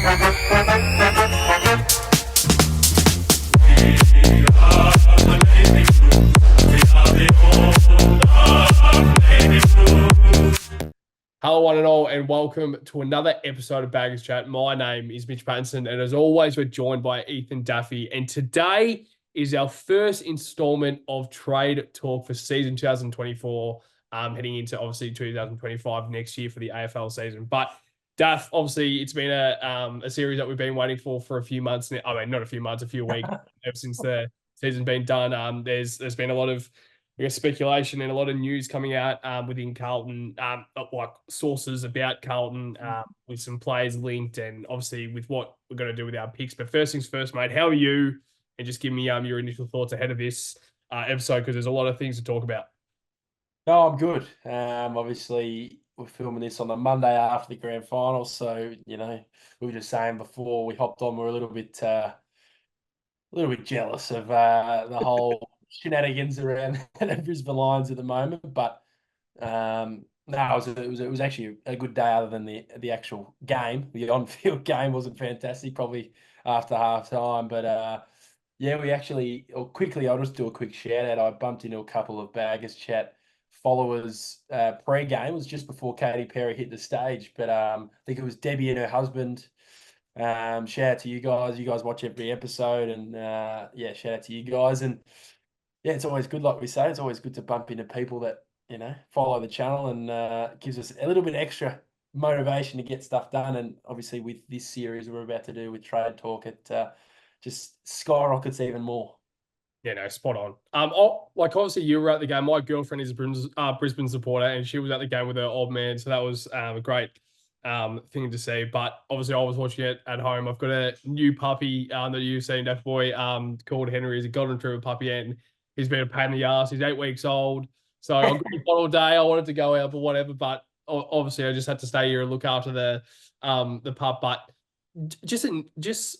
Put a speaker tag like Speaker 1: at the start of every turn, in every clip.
Speaker 1: Hello, one and all, and welcome to another episode of Baggers Chat. My name is Mitch Pattinson, and as always, we're joined by Ethan Duffy. And today is our first installment of Trade Talk for season 2024, heading into obviously 2025 next year for the AFL season. But Duff, obviously, it's been a series that we've been waiting for a few months now. I mean, not a few months, a few weeks ever since the season's been done. There's been a lot of speculation and a lot of news coming out within Carlton, like sources about Carlton with some players linked, and obviously with what we're going to do with our picks. But first things first, mate, how are you? And just give me your initial thoughts ahead of this episode, because there's a lot of things to talk about.
Speaker 2: No, I'm good. Obviously, we're filming this on the Monday after the grand final, so we were just saying before we hopped on, we're a little bit jealous of the whole shenanigans around the Brisbane Lions at the moment. But no, it was actually a good day, other than the actual game. The on-field game wasn't fantastic, probably after half time. But yeah, we actually, or quickly, I'll just do a quick shout out. I bumped into a couple of Baggers Chat followers pre-game. It was just before Katy Perry hit the stage, but I think it was Debbie and her husband. Shout out to you guys. You guys watch every episode, and yeah, shout out to you guys. And yeah, it's always good, like we say, it's always good to bump into people that follow the channel, and gives us a little bit extra motivation to get stuff done. And obviously, with this series we're about to do with Trade Talk, it just skyrockets even more.
Speaker 1: Yeah, no, spot on. Like obviously you were at the game. My girlfriend is a Brisbane supporter, and she was at the game with her old man, so that was a great thing to see. But obviously I was watching it at home. I've got a new puppy that you've seen, Deaf Boy, called Henry. He's a golden retriever puppy, and he's been a pain in the ass. He's 8 weeks old, so I've got all day. I wanted to go out, but whatever. But obviously I just had to stay here and look after the pup. But just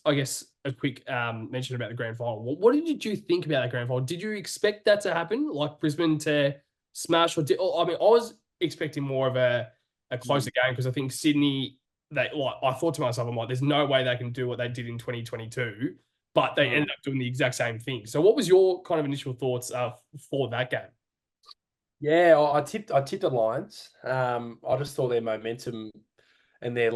Speaker 1: I guess a quick mention about the grand final. What did you think about that grand final? Did you expect that to happen, like Brisbane to smash? I was expecting more of a closer game, because I think Sydney, I thought to myself, I'm like, there's no way they can do what they did in 2022, but they ended up doing the exact same thing. So what was your kind of initial thoughts for that game?
Speaker 2: Yeah, I tipped the Lions. I just thought their momentum and their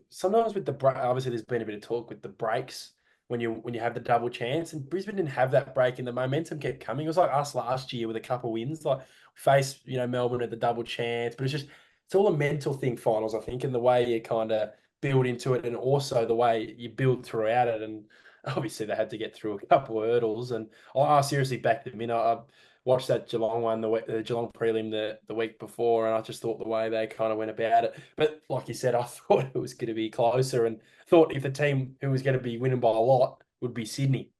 Speaker 2: sometimes with the break. Obviously, there's been a bit of talk with the breaks when you have the double chance, and Brisbane didn't have that break, and the momentum kept coming. It was like us last year with a couple of wins, like face Melbourne at the double chance, but it's all a mental thing, finals, I think, and the way you kind of build into it, and also the way you build throughout it. And obviously, they had to get through a couple of hurdles, and I seriously backed them. I watched that Geelong one, the Geelong prelim the week before, and I just thought the way they kind of went about it. But like you said, I thought it was going to be closer, and thought if the team who was going to be winning by a lot would be Sydney.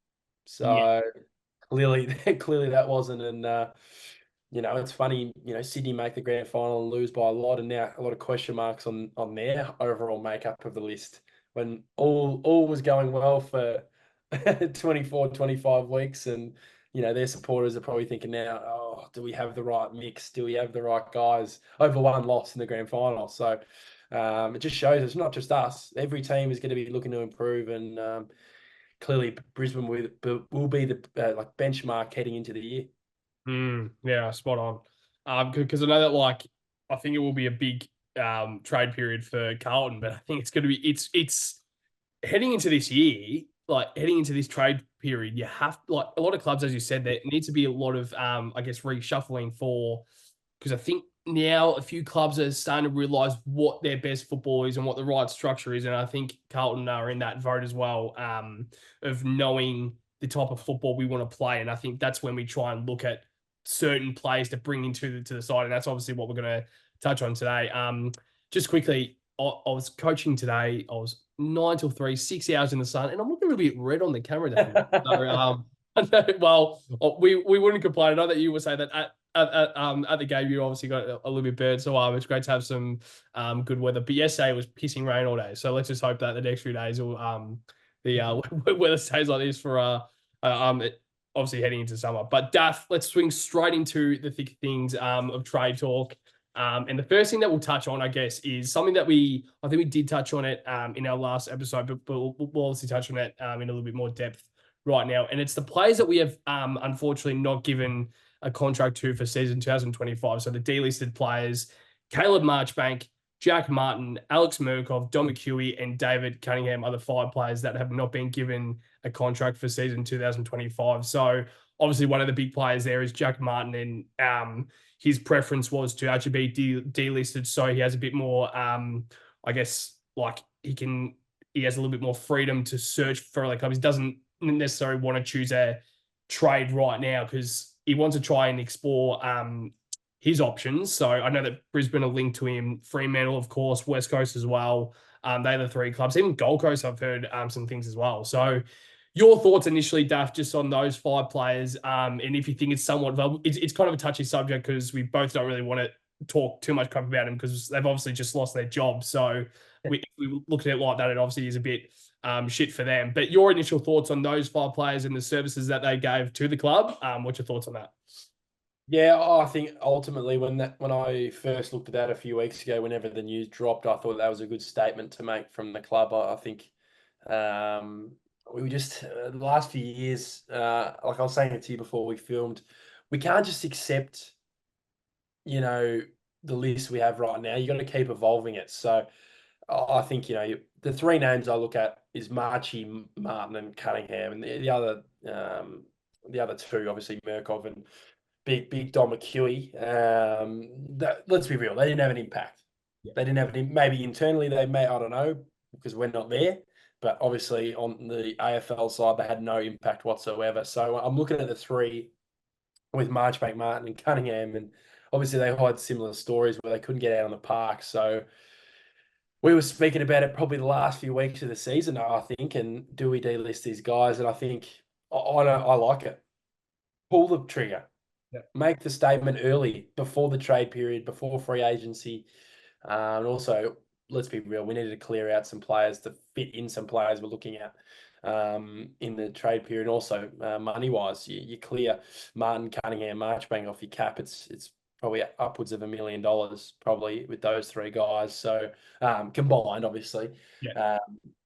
Speaker 2: So clearly that wasn't. And it's funny, Sydney make the grand final and lose by a lot, and now a lot of question marks on their overall makeup of the list, when all was going well for 24, 25 weeks. And their supporters are probably thinking now, oh, do we have the right mix? Do we have the right guys? Over one loss in the grand final. So it just shows it's not just us. Every team is going to be looking to improve, and clearly Brisbane will be the benchmark heading into the year.
Speaker 1: Yeah, spot on. Because I know that I think it will be a big trade period for Carlton, but I think it's going to be it's heading into this year, heading into this trade period. You have a lot of clubs, as you said, there needs to be a lot of I guess reshuffling because I think now a few clubs are starting to realise what their best football is and what the right structure is, and I think Carlton are in that vote as well, of knowing the type of football we want to play. And I think that's when we try and look at certain players to bring into the side, and that's obviously what we're going to touch on today. Just quickly, I was coaching today. I was 9 till 3, 6 hours in the sun, and I'm looking a little bit red on the camera there. Well, we wouldn't complain. I know that you would say that at the game you obviously got a little bit burnt, so it's great to have some good weather. But yesterday it was pissing rain all day, so let's just hope that the next few days will the weather stays like this for obviously heading into summer. But Daff, let's swing straight into the thick things of trade talk. And the first thing that we'll touch on, I guess, is something that I think we did touch on it in our last episode, but we'll obviously touch on it in a little bit more depth right now. And it's the players that we have unfortunately not given a contract to for season 2025. So the delisted players, Caleb Marchbank, Jack Martin, Alex Murkov, Dom McHugh, and David Cunningham are the 5 players that have not been given a contract for season 2025. So obviously one of the big players there is Jack Martin, and his preference was to actually be delisted, so he has a bit more, I guess, like he has a little bit more freedom to search for other clubs. He doesn't necessarily want to choose a trade right now because he wants to try and explore his options. So I know that Brisbane are linked to him, Fremantle, of course, West Coast as well. They're the 3 clubs. Even Gold Coast, I've heard some things as well. So your thoughts initially, Daf, just on those 5 players, and if you think it's somewhat it's kind of a touchy subject because we both don't really want to talk too much crap about them because they've obviously just lost their job. So if we look at it like that, it obviously is a bit shit for them. But your initial thoughts on those 5 players and the services that they gave to the club, what's your thoughts on that?
Speaker 2: Yeah, I think ultimately when I first looked at that a few weeks ago, whenever the news dropped, I thought that was a good statement to make from the club. I think we just the last few years, like I was saying it to you before we filmed, we can't just accept, the list we have right now. You got to keep evolving it. So I think the 3 names I look at is Marchie, Martin, and Cunningham, and the other 2 obviously Murkov and big Dom McHugh. Let's be real, they didn't have an impact.
Speaker 1: Yeah.
Speaker 2: They didn't have maybe internally they may, I don't know, because we're not there. But obviously on the AFL side, they had no impact whatsoever. So I'm looking at the 3 with Marchbank, Martin, and Cunningham, and obviously they had similar stories where they couldn't get out on the park. So we were speaking about it probably the last few weeks of the season, I think, and do we delist these guys? And I think I like it. Pull the trigger.
Speaker 1: Yeah.
Speaker 2: Make the statement early, before the trade period, before free agency. And also, let's be real, we needed to clear out some players to fit in some players we're looking at in the trade period. Also, money-wise, you clear Martin, Cunningham, Marchbank off your cap. It's probably upwards of $1 million probably with those 3 guys. So combined, obviously.
Speaker 1: Yeah.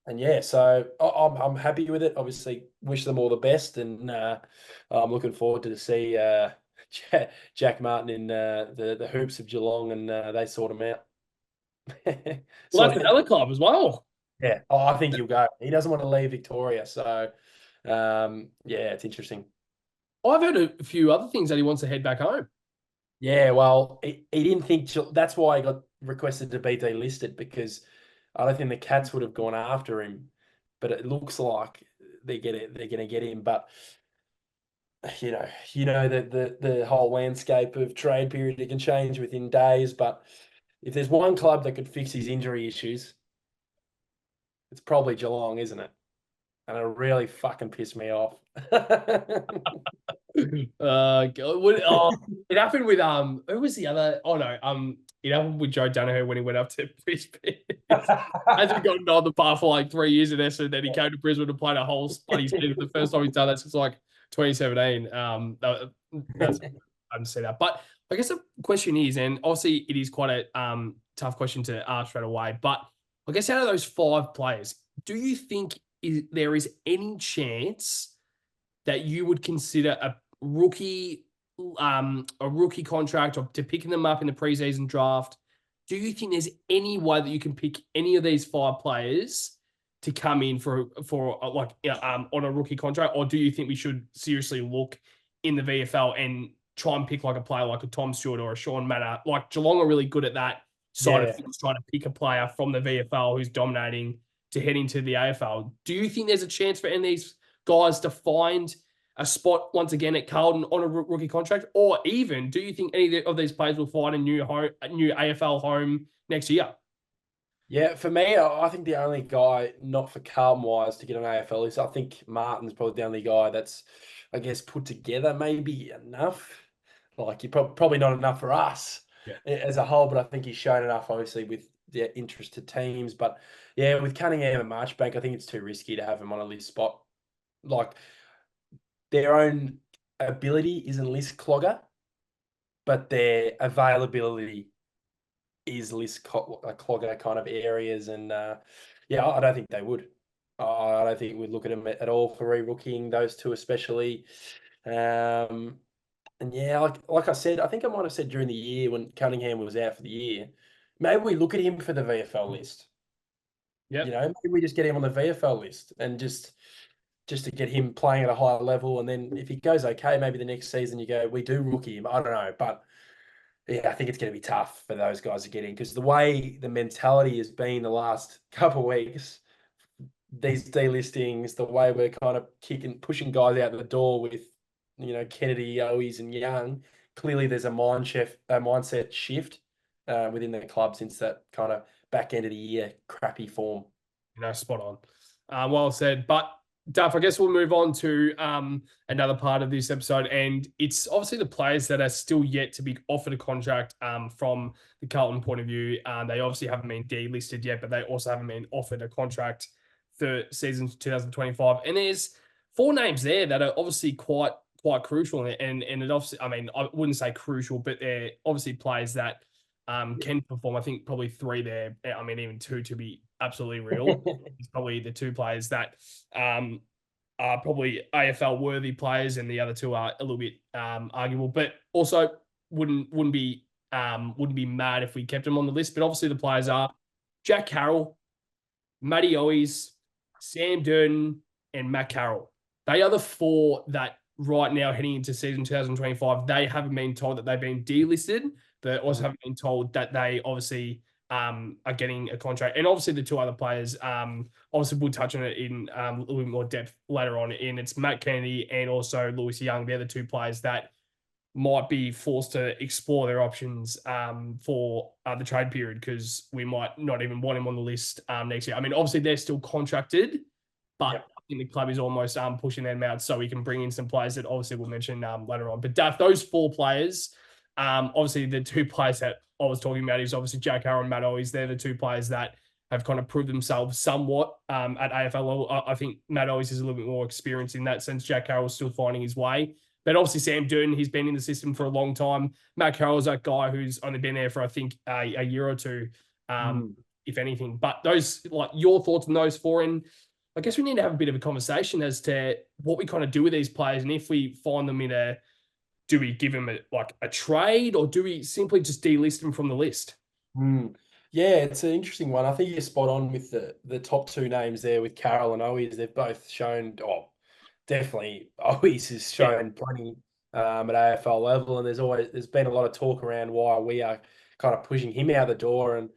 Speaker 2: And yeah, so I'm happy with it. Obviously, wish them all the best, and I'm looking forward to see Jack Martin in the hoops of Geelong, and they sort him out.
Speaker 1: Well, that's another club as well.
Speaker 2: Yeah, I think he'll go. He doesn't want to leave Victoria, so yeah, it's interesting.
Speaker 1: I've heard a few other things that he wants to head back home.
Speaker 2: Yeah, well, he didn't think that's why he got requested to be delisted, because I don't think the Cats would have gone after him, but it looks like they're going to get him. But the whole landscape of trade period, it can change within days. But if there's one club that could fix his injury issues, it's probably Geelong, isn't it? And it really fucking pissed me off.
Speaker 1: It happened with who was the other? Oh no, it happened with Joe Danaher when he went up to Brisbane. Hasn't gotten on the path for like 3 years in Essendon, then he came to Brisbane and played a whole bloody season. The first time he's done that since like 2017. That's I haven't seen that. But I guess the question is, and obviously it is quite a tough question to ask straight away, but I guess out of those 5 players, do you think there is any chance that you would consider a rookie contract or to picking them up in the preseason draft? Do you think there's any way that you can pick any of these 5 players to come in for on a rookie contract, or do you think we should seriously look in the VFL and try and pick like a player like a Tom Stewart or a Sean Manor? Like Geelong are really good at that side of things, trying to pick a player from the VFL who's dominating to head into the AFL. Do you think there's a chance for any of these guys to find a spot once again at Carlton on a rookie contract, or even do you think any of these players will find a new AFL home next year?
Speaker 2: Yeah, for me, I think the only guy not for Carlton wise to get an AFL is, I think Martin's probably the only guy that's, I guess, put together maybe enough. Like you probably not enough for us as a whole, but I think he's shown enough, obviously, with the interested teams. But yeah, with Cunningham and Marchbank, I think it's too risky to have him on a list spot. Like their own ability isn't list clogger, but their availability is list clogger kind of areas. And yeah, I don't think they would. I don't think we'd look at them at all for re-rookieing those two, especially. And yeah, like I said, I think I might have said during the year when Cunningham was out for the year, maybe we look at him for the VFL list.
Speaker 1: Yep.
Speaker 2: Maybe we just get him on the VFL list and just to get him playing at a higher level. And then if he goes okay, maybe the next season you go, we do rookie him. I don't know, but yeah, I think it's going to be tough for those guys to get in because the way the mentality has been the last couple of weeks, these delistings, the way we're kind of pushing guys out the door with, Kennedy, Owies, and Young. Clearly, there's a mindset shift within the club since that kind of back end of the year crappy form.
Speaker 1: Spot on. Well said. But Duff, I guess we'll move on to another part of this episode, and it's obviously the players that are still yet to be offered a contract from the Carlton point of view. They obviously haven't been delisted yet, but they also haven't been offered a contract for season 2025. And there's 4 names there that are obviously quite crucial, and it obviously, I mean, I wouldn't say crucial, but they're obviously players that can perform. I think probably 3 there. I mean, even 2 to be absolutely real. It's probably the 2 players that are probably AFL worthy players, and the other 2 are a little bit arguable. But also wouldn't be mad if we kept them on the list. But obviously the players are Jack Carroll, Matty Owies, Sam Durden, and Matt Carroll. They are the 4 that right now heading into season 2025, they haven't been told that they've been delisted, but also haven't been told that they obviously are getting a contract. And obviously the 2 other players, obviously we'll touch on it in a little bit more depth later on. And it's Matt Kennedy and also Lewis Young. They're the 2 players that might be forced to explore their options for the trade period, because we might not even want him on the list next year. I mean, obviously they're still contracted, but
Speaker 2: Yep.
Speaker 1: I think the club is almost pushing them out so we can bring in some players that obviously we'll mention later on. But Daff, those 4 players, obviously the 2 players that I was talking about is obviously Jack Harrow and Matt Owies. They're the 2 players that have kind of proved themselves somewhat at AFL level. I think Matt Owies is a little bit more experienced in that sense. Jack Harrow's still finding his way. But obviously Sam Durden, he's been in the system for a long time. Matt Carroll's that guy who's only been there for, I think, a year or 2, if anything. But those, like, your thoughts on those 4, and I guess we need to have a bit of a conversation as to what we kind of do with these players, and if we find them do we give them a trade, or do we simply just delist them from the list?
Speaker 2: Yeah, it's an interesting one. I think you're spot on with the top 2 names there with Carroll and Owies. They've both shown, definitely Owies has shown plenty at AFL level, and there's been a lot of talk around why we are kind of pushing him out the door, and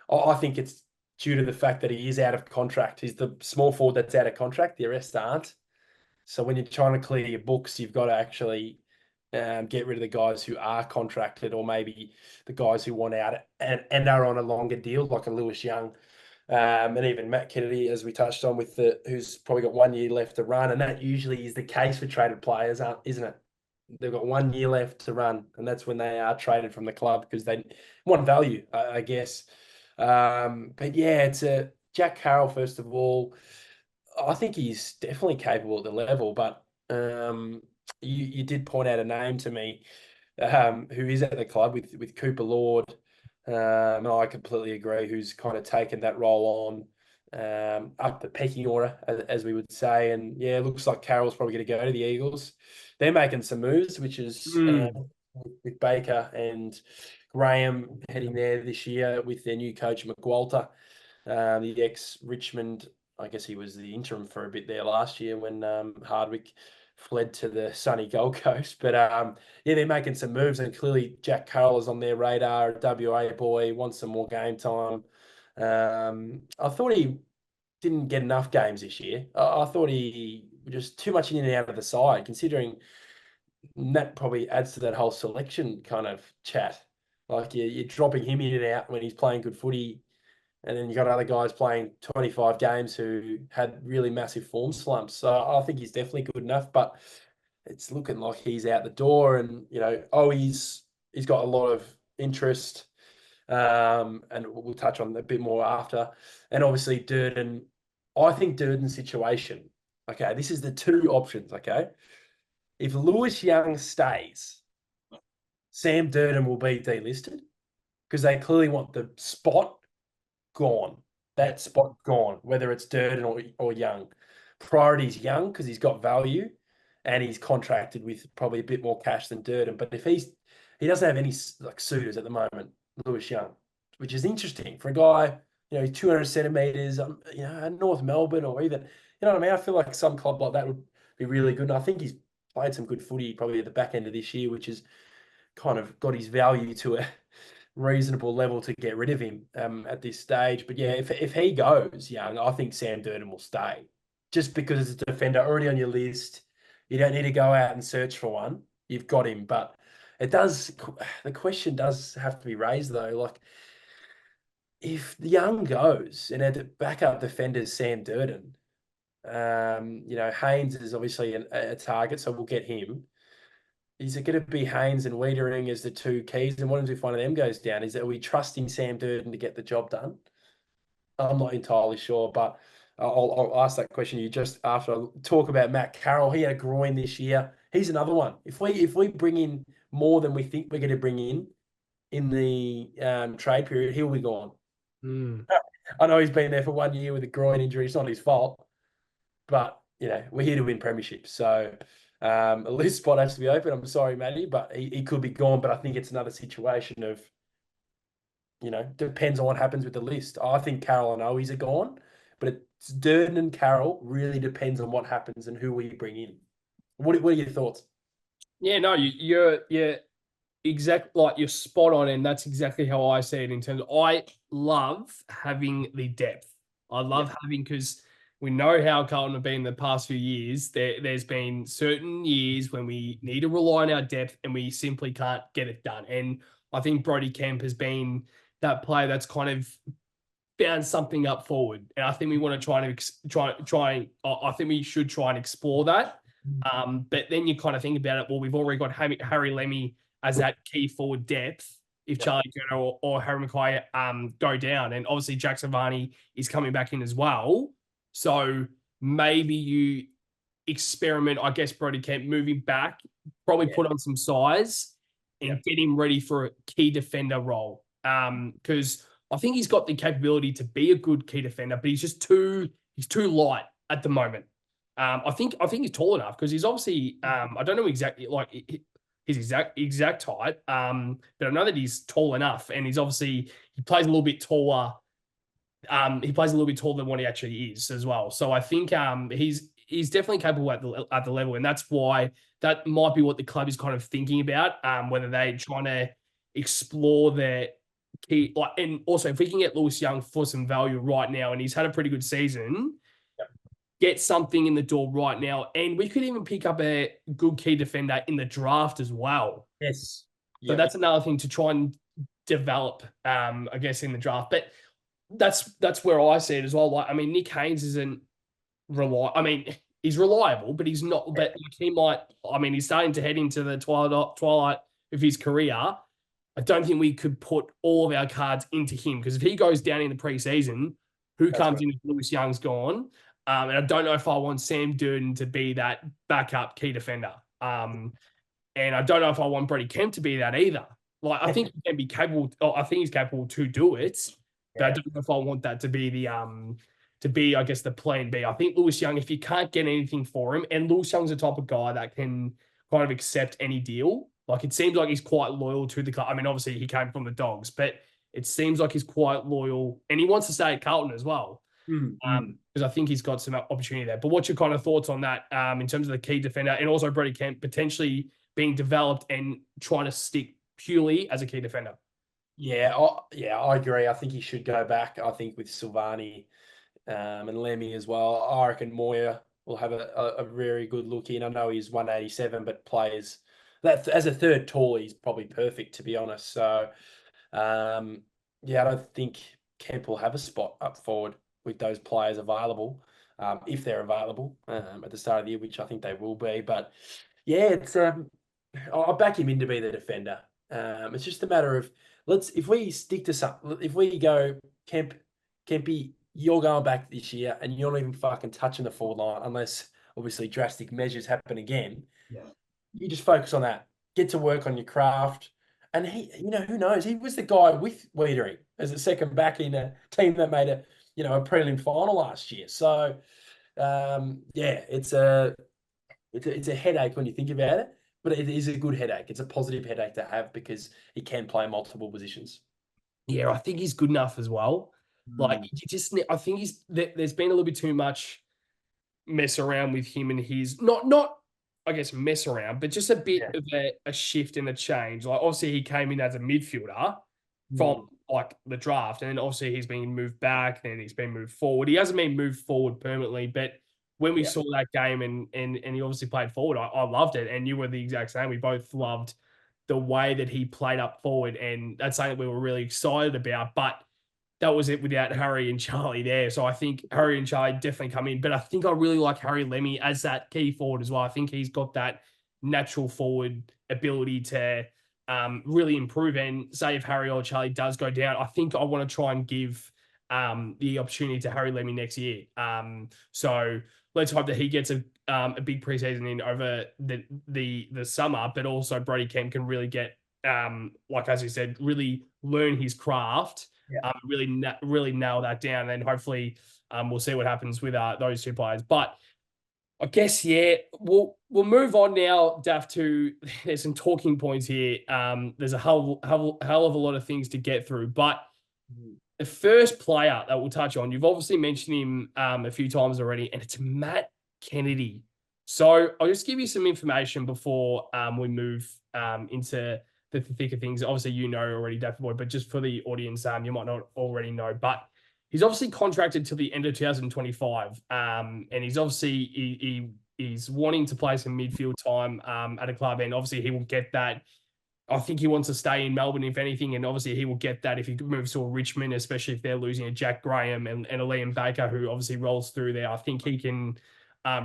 Speaker 2: I think it's due to the fact that he is out of contract. He's the small forward that's out of contract. The rest aren't. So when you're trying to clear your books, you've got to actually get rid of the guys who are contracted, or maybe the guys who want out and are on a longer deal, like a Lewis Young. And even Matt Kennedy, as we touched on, who's probably got 1 year left to run, and that usually is the case for traded players, isn't it? They've got 1 year left to run, and that's when they are traded from the club because they want value, I guess. But yeah, it's a Jack Carroll first of all. I think he's definitely capable at the level, but you did point out a name to me who is at the club with Cooper Lord. And I completely agree, who's kind of taken that role on up the pecking order, as we would say. And yeah, it looks like Carroll's probably going to go to the Eagles. They're making some moves, which is with Baker and Graham heading there this year with their new coach, McWalter, the ex-Richmond. I guess he was the interim for a bit there last year when Hardwick fled to the sunny Gold Coast. But yeah, they're making some moves, and clearly Jack Carroll is on their radar. WA boy, wants some more game time. I thought he didn't get enough games this year. I thought he was just too much in and out of the side, considering that probably adds to that whole selection kind of chat. Like you're dropping him in and out when he's playing good footy. And then you got other guys playing 25 games who had really massive form slumps. So I think he's definitely good enough, but it's looking like he's out the door. And, he's got a lot of interest. And we'll touch on a bit more after. And obviously Durden, I think Durden's situation, okay, this is the 2 options, okay? If Lewis Young stays, Sam Durden will be delisted. because they clearly want the spot gone.
Speaker 1: Yeah.
Speaker 2: That spot gone, whether it's Durden or Young. Priority's Young because he's got value and he's contracted with probably a bit more cash than Durden. But if he doesn't have any like suitors at the moment, Lewis Young, which is interesting for a guy, he's 200 centimeters, at North Melbourne or even, you know what I mean? I feel like some club like that would be really good. And I think he's played some good footy probably at the back end of this year, which has kind of got his value to a reasonable level to get rid of him at this stage. But yeah, if he goes Young, I think Sam Durden will stay just because it's a defender already on your list. You don't need to go out and search for one. You've got him. But the question does have to be raised though. Like, if Young goes and the backup defender is Sam Durden, Haynes is obviously a target, so we'll get him. Is it going to be Haynes and Wiedering as the two keys? And what if one of them goes down? Are we trusting Sam Durden to get the job done? I'm not entirely sure, but I'll ask that question you just after I talk about Matt Carroll. He had a groin this year. He's another one. If we bring in more than we think we're going to bring in the trade period, he'll be gone.
Speaker 1: Mm.
Speaker 2: I know he's been there for 1 year with a groin injury. It's not his fault, but we're here to win premierships. So a list spot has to be open. I'm sorry, Matty, but he could be gone. But I think it's another situation of, depends on what happens with the list. I think Carroll and Owies are gone, but it's Durden and Carroll really depends on what happens and who we bring in. What are your thoughts?
Speaker 1: Yeah, no, you're you're spot on, and that's exactly how I see it. In terms of, I love having the depth. I love having, because we know how Carlton have been the past few years. There's been certain years when we need to rely on our depth and we simply can't get it done. And I think Brodie Kemp has been that player that's kind of found something up forward, and I think we want to try. I think we should try and explore that. But then you kind of think about it. Well, we've already got Harry Lemmy as that key forward depth if Charlie Curnow or Harry Mackay go down, and obviously Jackson Varney is coming back in as well. So maybe you experiment, I guess, Brodie Kemp moving back, probably put on some size and get him ready for a key defender role. Because I think he's got the capability to be a good key defender, but he's too light at the moment. I think he's tall enough because he's obviously I don't know exactly like his exact height, but I know that he's tall enough, and he plays a little bit taller. He plays a little bit taller than what he actually is as well. So I think he's definitely capable at the level, and that's why that might be what the club is kind of thinking about. Whether they're trying to explore their key, and also if we can get Lewis Young for some value right now, and he's had a pretty good season, get something in the door right now, and we could even pick up a good key defender in the draft as well.
Speaker 2: Yes.
Speaker 1: So that's another thing to try and develop, I guess, in the draft. But that's where I see it as well. Like, I mean, Nick Haynes isn't reliable. I mean, he's reliable, but he's not. But he might. I mean, he's starting to head into the twilight of his career. I don't think we could put all of our cards into him, because if he goes down in the preseason, who comes in if Lewis Young's gone? And I don't know if I want Sam Durden to be that backup key defender. And I don't know if I want Brodie Kemp to be that either. Like, I think he can be capable. I think he's capable to do it, but I don't know if I want that to be I guess, the plan B. I think Lewis Young, if you can't get anything for him, and Lewis Young's the type of guy that can kind of accept any deal. Like, it seems like he's quite loyal to the club. I mean, obviously he came from the Dogs, but it seems like he's quite loyal, and he wants to stay at Carlton as well. Because I think he's got some opportunity there. But what's your kind of thoughts on that in terms of the key defender, and also Brodie Kemp potentially being developed and trying to stick purely as a key defender?
Speaker 2: Yeah, I agree. I think he should go back. I think with Silvani and Lemmy as well. I reckon Moya will have a very good look in. I know he's 187, but plays that as a third tall, he's probably perfect, to be honest. So, I don't think Kemp will have a spot up forward with those players available, if they're available at the start of the year, which I think they will be. But yeah, it's I'll back him in to be the defender. It's just a matter of if we stick to something, if we go Kempy, you're going back this year and you're not even fucking touching the forward line unless obviously drastic measures happen again.
Speaker 1: Yeah.
Speaker 2: You just focus on that. Get to work on your craft. And who knows? He was the guy with Wiedering as a second back in a team that made a prelim final last year. So, yeah, it's a headache when you think about it, but it is a good headache. It's a positive headache to have because he can play multiple positions.
Speaker 1: Yeah, I think he's good enough as well. Like
Speaker 2: Mm.
Speaker 1: I think there's been a little bit too much mess around with him and his not I guess mess around, but just a bit
Speaker 2: Yeah.
Speaker 1: of a shift and a change. Like obviously he came in as a midfielder from
Speaker 2: Mm.
Speaker 1: like the draft, and then obviously he's been moved back, then he's been moved forward. He hasn't been moved forward permanently, but when we
Speaker 2: Yeah.
Speaker 1: saw that game and he obviously played forward, I loved it. And you were the exact same. We both loved the way that he played up forward, and that's something we were really excited about. But that was it without Harry and Charlie there. So I think Harry and Charlie definitely come in. But I think I really like Harry Lemmy as that key forward as well. I think he's got that natural forward ability to really improve. And say if Harry or Charlie does go down, I think I want to try and give the opportunity to Harry Lemmy next year. So let's hope that he gets a big preseason in over the summer, but also Brody Kemp can really get like as you said, really learn his craft,
Speaker 2: Yeah.
Speaker 1: really nail that down, and hopefully we'll see what happens with those two players. But I guess yeah, we'll move on now, Daff. To there's some talking points here. There's a hell of a lot of things to get through, but
Speaker 2: Mm.
Speaker 1: the first player that we'll touch on, you've obviously mentioned him a few times already, and it's Matt Kennedy. So I'll just give you some information before we move into the thick of things. Obviously, you know already, Daffy Boy, but just for the audience, you might not already know, but he's obviously contracted till the end of 2025, and he's obviously he's wanting to play some midfield time at a club, and obviously he will get that. I think he wants to stay in Melbourne, if anything, and obviously he will get that if he moves to a Richmond, especially if they're losing a Jack Graham and a Liam Baker, who obviously rolls through there. I think he can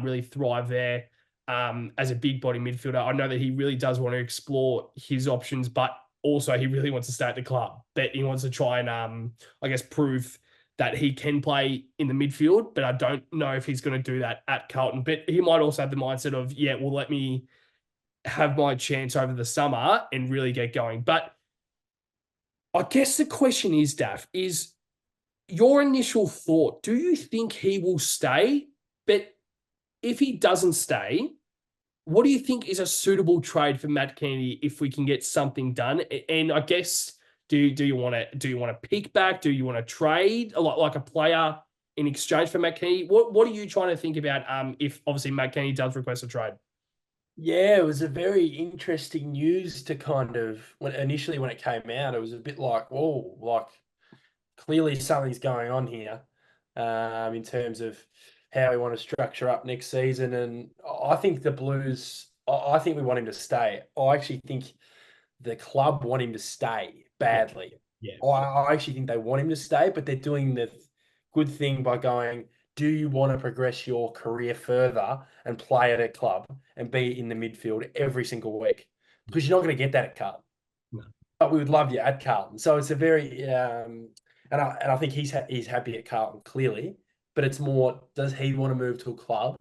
Speaker 1: really thrive there as a big body midfielder. I know that he really does want to explore his options, but also he really wants to stay at the club. But he wants to try and, I guess, prove that he can play in the midfield, but I don't know if he's going to do that at Carlton. But he might also have the mindset of, yeah, well, let me have my chance over the summer and really get going. But I guess the question is, Daff, is your initial thought, do you think he will stay? But if he doesn't stay, what do you think is a suitable trade for Matt Kennedy if we can get something done? And I guess do you want to pick back? Do you want to trade a lot like a player in exchange for Matt Kennedy? What are you trying to think about if obviously Matt Kennedy does request a trade?
Speaker 2: Yeah, it was a very interesting news to kind of when it came out, it was a bit like, whoa, like clearly something's going on here, in terms of how we want to structure up next season. And I think the Blues, I think we want him to stay. I actually think the club want him to stay
Speaker 1: Yeah,
Speaker 2: badly.
Speaker 1: yeah,
Speaker 2: I actually think they want him to stay, but they're doing the good thing by going, do you want to progress your career further and play at a club and be in the midfield every single week? Because you're not going to get that at Carlton.
Speaker 1: no,
Speaker 2: But we would love you at Carlton. So it's a very and I think he's happy at Carlton clearly, but it's more, does he want to move to a club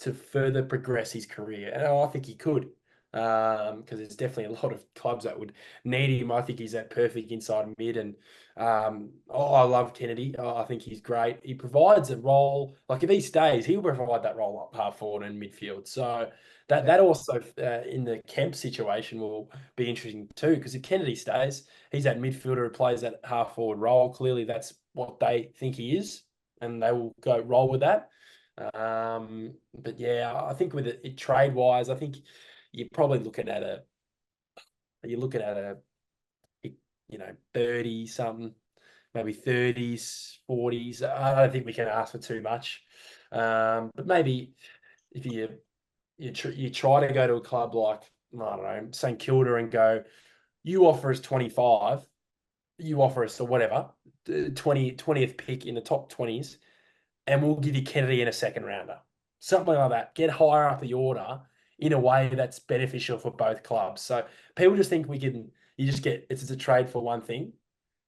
Speaker 2: to further progress his career? And I think he could, because there's definitely a lot of clubs that would need him. I think he's that perfect inside mid, and I love Kennedy. I think he's great. He provides a role. Like if he stays, he'll provide that role up half forward and midfield. So
Speaker 1: yeah,
Speaker 2: that also in the Kemp situation will be interesting too, because if Kennedy stays, he's that midfielder who plays that half forward role. Clearly, that's what they think he is, and they will go roll with that. But yeah, I think with it trade wise, I think you're probably looking at a 30 something, maybe 30s, 40s. I don't think we can ask for too much. But maybe if you try to go to a club like, I don't know, St Kilda and go, you offer us 25, you offer us or whatever, 20th pick in the top 20s, and we'll give you Kennedy in a second rounder. Something like that. Get higher up the order in a way that's beneficial for both clubs. So people just think you just get, it's a trade for one thing.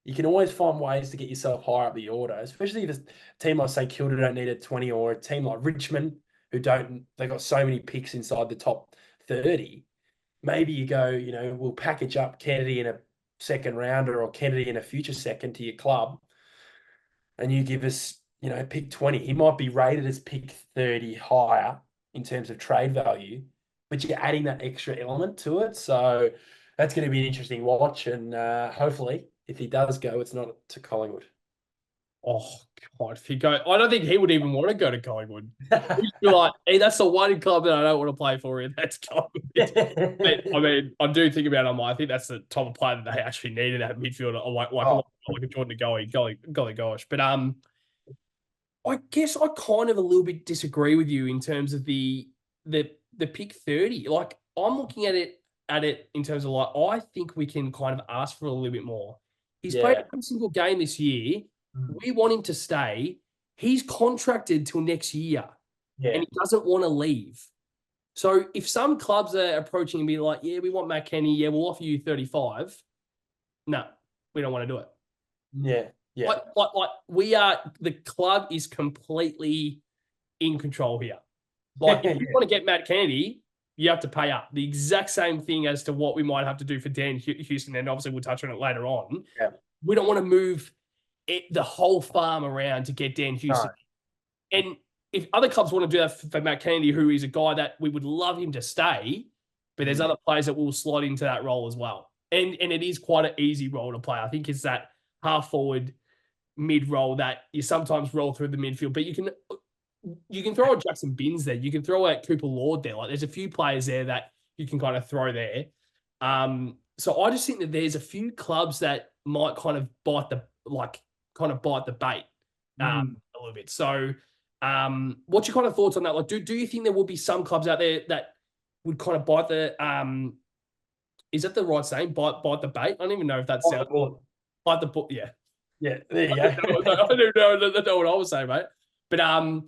Speaker 2: You can always find ways to get yourself higher up the order, especially if a team like St Kilda don't need a 20, or a team like Richmond who don't, they've got so many picks inside the top 30. maybe you go, we'll package up Kennedy in a second rounder or Kennedy in a future second to your club, and you give us, pick 20. He might be rated as pick 30 higher in terms of trade value, but you're adding that extra element to it. So that's going to be an interesting watch. And hopefully, if he does go, it's not to Collingwood.
Speaker 1: Oh God, if he go, I don't think he would even want to go to Collingwood. He'd be like, hey, that's the one club that I don't want to play for. And that's Collingwood. But, I mean, I do think about it. I think that's the type of player that they actually need in that midfield, like a Jordan golly gosh. But I guess I kind of a little bit disagree with you in terms of the pick 30. Like I'm looking at it in terms of like I think we can kind of ask for a little bit more. He's played every single game this year. We want him to stay. He's contracted till next year, and he doesn't want to leave. So if some clubs are approaching and be like, "Yeah, we want Matt Kenny. Yeah, we'll offer you 35." No, we don't want to do it.
Speaker 2: Yeah.
Speaker 1: Like we are. The club is completely in control here. Like if you want to get Matt Kennedy, you have to pay up. The exact same thing as to what we might have to do for Dan Houston, and obviously we'll touch on it later on.
Speaker 2: Yeah.
Speaker 1: We don't want to move the whole farm around to get Dan Houston. No. And if other clubs want to do that for Matt Kennedy, who is a guy that we would love him to stay, but there's other players that will slot into that role as well. And it is quite an easy role to play. I think it's that half forward mid role that you sometimes roll through the midfield, but you can throw a Jackson Binns there. You can throw a Cooper Lord there. Like there's a few players there that you can kind of throw there. So I just think that there's a few clubs that might kind of bite the bait a little bit. So what's your kind of thoughts on that? Like, do you think there will be some clubs out there that would kind of bite the is that the right saying? Bite the bait? I don't even know if that sounds bite the book. Yeah.
Speaker 2: Yeah, there you go.
Speaker 1: I don't know what I was saying, mate. But I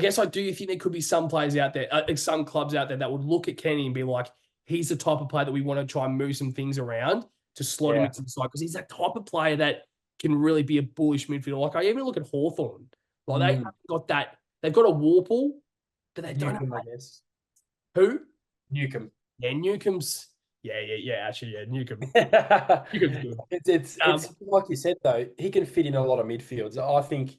Speaker 1: guess do you think there could be some players out there, some clubs out there that would look at Kenny and be like, he's the type of player that we want to try and move some things around to slot him into the side because he's that type of player that can really be a bullish midfielder. Like I even look at Hawthorn. Like they haven't got that. They've got a Warple, but they don't
Speaker 2: Newcomb,
Speaker 1: have
Speaker 2: I guess.
Speaker 1: Who?
Speaker 2: Newcomb.
Speaker 1: Yeah, Newcomb's. Yeah. Actually, yeah, Newcomb.
Speaker 2: Newcomb's good. It's like you said though. He can fit in a lot of midfields. I think.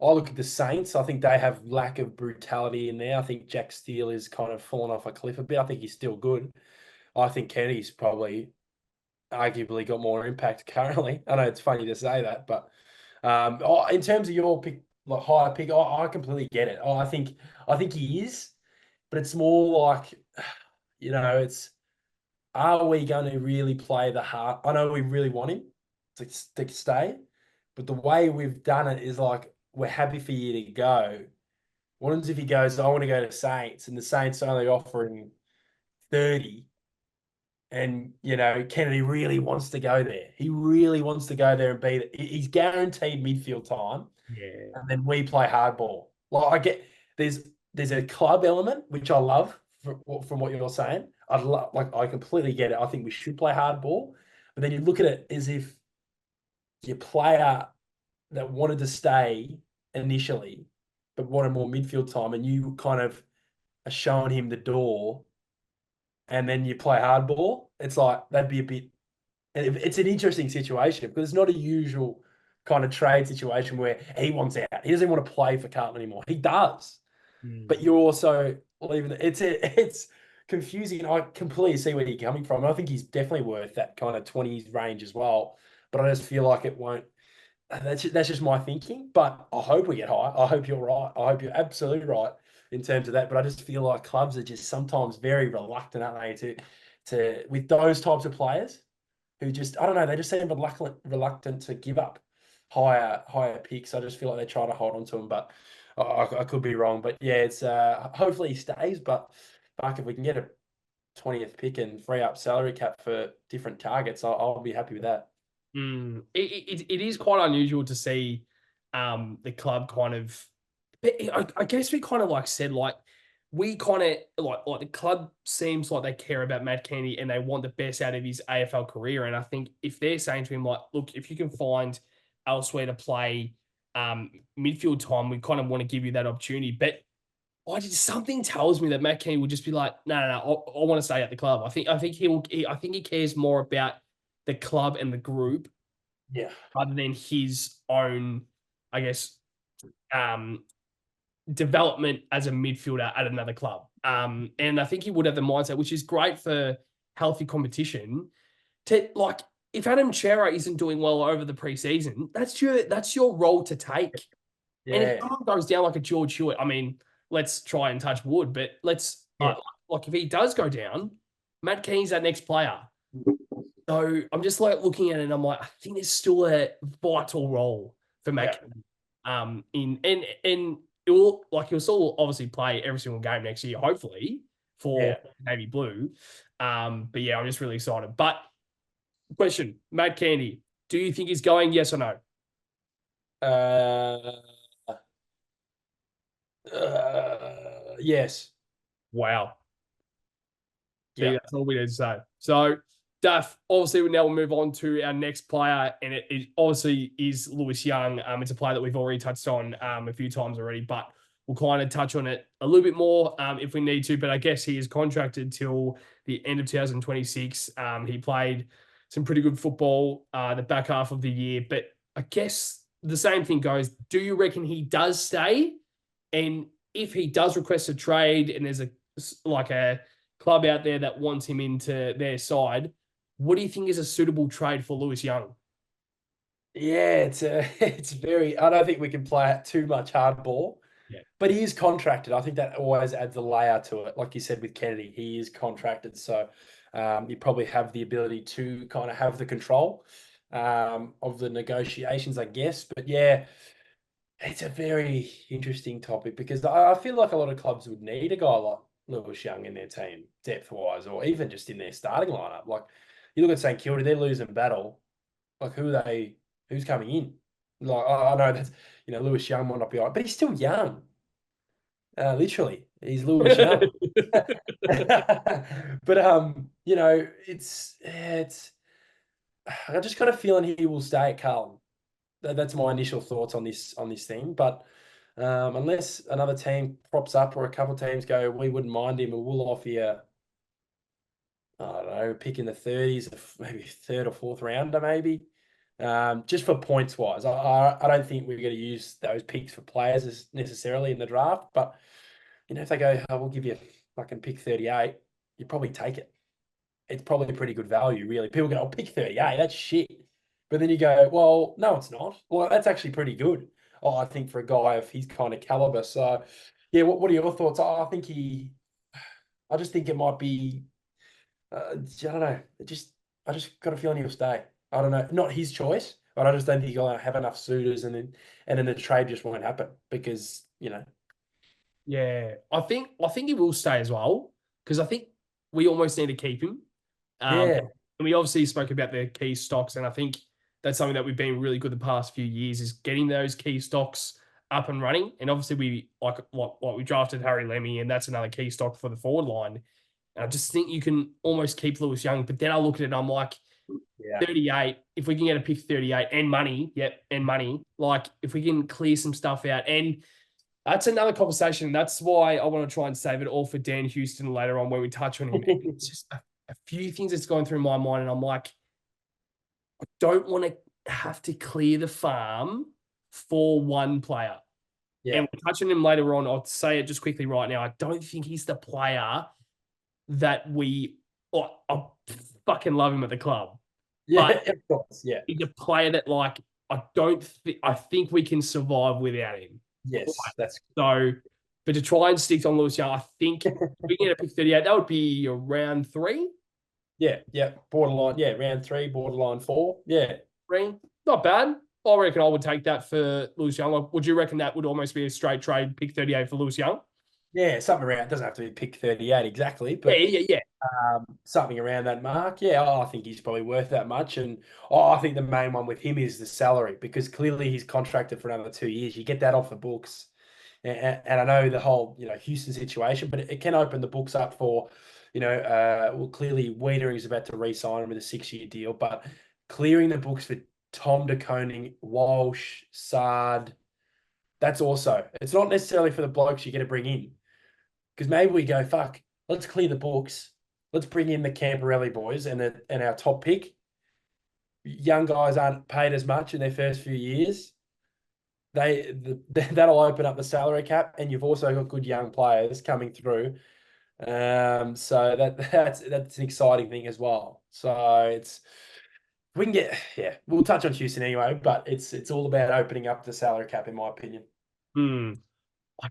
Speaker 2: I look at the Saints. I think they have lack of brutality in there. I think Jack Steele is kind of fallen off a cliff a bit. I think he's still good. I think Kennedy's probably arguably got more impact currently. I know it's funny to say that, but in terms of your pick, like higher pick, I completely get it. I think he is, but it's more like, it's are we going to really play the heart? I know we really want him to stay, but the way we've done it is like we're happy for you to go. What happens if he goes, I want to go to Saints, and the Saints only offering 30? And, Kennedy really wants to go there. He really wants to go there and be it. He's guaranteed midfield time.
Speaker 1: Yeah.
Speaker 2: And then we play hardball. Like I get there's a club element, which I love from what you're saying. I completely get it. I think we should play hardball. But then you look at it as if your player that wanted to stay initially, but wanted more midfield time, and you kind of are showing him the door, and then you play hardball, it's like that'd be a bit. It's an interesting situation because it's not a usual kind of trade situation where he wants out. He doesn't want to play for Carlton anymore. He does, but you're also leaving. It's confusing. I completely see where you're coming from. I think he's definitely worth that kind of 20s range as well. But I just feel like it won't. That's just my thinking. But I hope we get high. I hope you're right. I hope you're absolutely right in terms of that. But I just feel like clubs are just sometimes very reluctant, aren't they, to with those types of players who just, I don't know, they just seem reluctant to give up higher picks. I just feel like they try to hold on to them, but I could be wrong. But yeah, it's hopefully he stays. But fuck, if we can get a 20th pick and free up salary cap for different targets, I'll be happy with that.
Speaker 1: It is quite unusual to see the club kind of. I guess we kind of like said like we kind of like the club seems like they care about Matt Kennedy and they want the best out of his AFL career. And I think if they're saying to him like, look, if you can find elsewhere to play midfield time, we kind of want to give you that opportunity. But something tells me that Matt Keane will just be like, no, no, no, I want to stay at the club. I think he cares more about the club and the group
Speaker 2: Yeah.
Speaker 1: rather than his own, I guess, um, development as a midfielder at another club. And I think he would have the mindset, which is great for healthy competition. To like, if Adam Chera isn't doing well over the preseason, that's your role to take. And if
Speaker 2: Yeah.
Speaker 1: someone goes down like a George Hewitt, I mean, let's try and touch wood, but let's
Speaker 2: Yeah.
Speaker 1: like if he does go down, Matt Keane's that next player. So I'm just like looking at it and I'm like, I think there's still a vital role for
Speaker 2: Yeah.
Speaker 1: Matt Keane. In and it will like he'll still obviously play every single game next year, hopefully, for
Speaker 2: Yeah.
Speaker 1: Navy Blue. But yeah, I'm just really excited. But question, Matt Candy, do you think he's going, yes or no?
Speaker 2: Uh, yes.
Speaker 1: Wow.
Speaker 2: Yeah.
Speaker 1: See, that's all we need to say. So, Daf, obviously, we now move on to our next player, and it obviously is Lewis Young. It's a player that we've already touched on a few times already, but we'll kind of touch on it a little bit more if we need to. But I guess he is contracted till the end of 2026. He played some pretty good football the back half of the year, but I guess the same thing goes. Do you reckon he does stay? And if he does request a trade, and there's a club out there that wants him into their side, what do you think is a suitable trade for Lewis Young?
Speaker 2: Yeah, it's very. I don't think we can play it too much hardball,
Speaker 1: Yeah.
Speaker 2: but he is contracted. I think that always adds a layer to it. Like you said with Kennedy, he is contracted, so you probably have the ability to kind of have the control of the negotiations, I guess. But yeah, it's a very interesting topic because I feel like a lot of clubs would need a guy like Lewis Young in their team, depth wise, or even just in their starting lineup. Like you look at St Kilda, they're losing battle. Like who's coming in? Like I know that Lewis Young might not be all right, but he's still young. Literally, he's Lewis Young. But it's I just got a feeling he will stay at Carlton. That's my initial thoughts on this thing. But unless another team props up or a couple of teams go, we wouldn't mind him, and we'll offer you, I don't know, pick in the 30s, maybe third or fourth rounder, maybe. Just for points wise, I don't think we're going to use those picks for players necessarily in the draft. But if they go, oh, we'll give you fucking pick 38, you probably take it. It's probably a pretty good value, really. People go, oh, pick 38, that's shit. But then you go, well, no, it's not. Well, that's actually pretty good. Oh, I think for a guy of his kind of caliber. So, yeah, what are your thoughts? I just think it might be, I don't know. I just got a feeling he'll stay. I don't know. Not his choice, but I just don't think he'll have enough suitors, and then the trade just won't happen because.
Speaker 1: Yeah, I think he will stay as well because I think we almost need to keep him.
Speaker 2: Yeah,
Speaker 1: And we obviously spoke about the key stocks, and I think that's something that we've been really good the past few years is getting those key stocks up and running. And obviously we like we drafted Harry Lemmy, and that's another key stock for the forward line. And I just think you can almost keep Lewis Young, but then I look at it and I'm like,
Speaker 2: yeah,
Speaker 1: 38, if we can get a pick 38 and money, yep, and money, like if we can clear some stuff out. And that's another conversation. That's why I want to try and save it all for Dan Houston later on when we touch on him. It's just a few things that's going through my mind, and I'm like, I don't want to have to clear the farm for one player.
Speaker 2: yeah,
Speaker 1: And we're touching him later on. I'll say it just quickly right now. I don't think he's the player that I fucking love him at the club.
Speaker 2: yeah.
Speaker 1: But
Speaker 2: Of course, yeah,
Speaker 1: he's a player that I think we can survive without him.
Speaker 2: yes, that's
Speaker 1: So, but to try and stick on Lewis Young, I think if we get a pick 38, that would be around three.
Speaker 2: yeah, yeah. Borderline, yeah, round three, borderline four, yeah.
Speaker 1: Three. Not bad. I reckon I would take that for Lewis Young. Like, would you reckon that would almost be a straight trade, pick 38 for Lewis Young?
Speaker 2: Yeah, something around. It doesn't have to be pick 38 exactly,
Speaker 1: Yeah,
Speaker 2: but
Speaker 1: yeah, yeah.
Speaker 2: something around that mark. Yeah, I think he's probably worth that much. And I think the main one with him is the salary because clearly he's contracted for another 2 years. You get that off the books. And I know the whole, Houston situation, but it can open the books up for, well, clearly Wiedering is about to re-sign him with a 6-year deal, but clearing the books for Tom de Koning, Walsh, Sard, that's also, it's not necessarily for the blokes you're going to bring in. Because maybe we go, fuck, let's clear the books. Let's bring in the Camperelli boys and our top pick. Young guys aren't paid as much in their first few years. That'll open up the salary cap, and you've also got good young players coming through. So that's an exciting thing as well. So we can get, yeah, we'll touch on Houston anyway, but it's all about opening up the salary cap, in my opinion.
Speaker 1: Hmm. I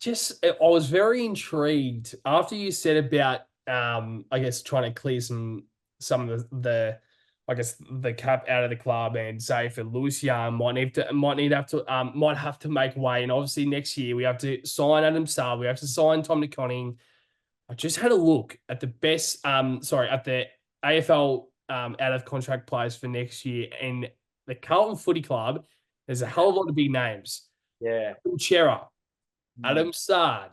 Speaker 1: was very intrigued after you said about I guess trying to clear some of the I guess the cap out of the club, and say for Lucian might have to make way, and obviously next year we have to sign Adam Starr, we have to sign Tom DeConning. I just had a look at the best at the AFL out of contract players for next year, and the Carlton Footy Club, there's a hell of a lot of big names.
Speaker 2: Yeah.
Speaker 1: Chera,
Speaker 2: Mm.
Speaker 1: Adam Sard,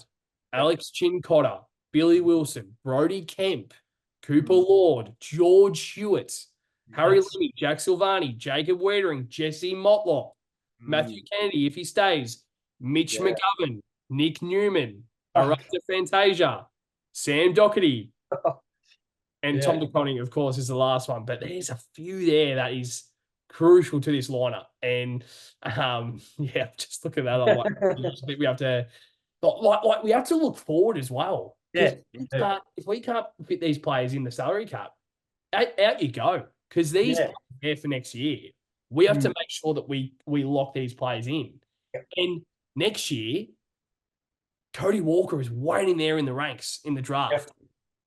Speaker 2: Yep.
Speaker 1: Alex Chincotta, Billy Wilson, Brody Kemp, Cooper
Speaker 2: Mm.
Speaker 1: Lord, George Hewitt, Harry
Speaker 2: Yes.
Speaker 1: Lemmy, Jack Silvani, Jacob Wiedering, Jesse Motlop, Matthew
Speaker 2: Mm.
Speaker 1: Kennedy, if he stays, Mitch
Speaker 2: Yeah.
Speaker 1: McGovern, Nick Newman,
Speaker 2: Oh,
Speaker 1: Arata Fantasia, Sam Doherty, and Tom
Speaker 2: yeah.
Speaker 1: DeConning, of course, is the last one. But there's a few there that is crucial to this lineup. And yeah, just look at that. I'm like, I think we have to we have to look forward as well. Because
Speaker 2: Yeah. You do.
Speaker 1: if we can't fit these players in the salary cap, out you go. Because these
Speaker 2: Yeah.
Speaker 1: players are there for next year. We have to
Speaker 2: Mm.
Speaker 1: make sure that we lock these players in.
Speaker 2: Yep.
Speaker 1: And next year, Cody Walker is waiting there in the ranks in the
Speaker 2: Yep.
Speaker 1: draft.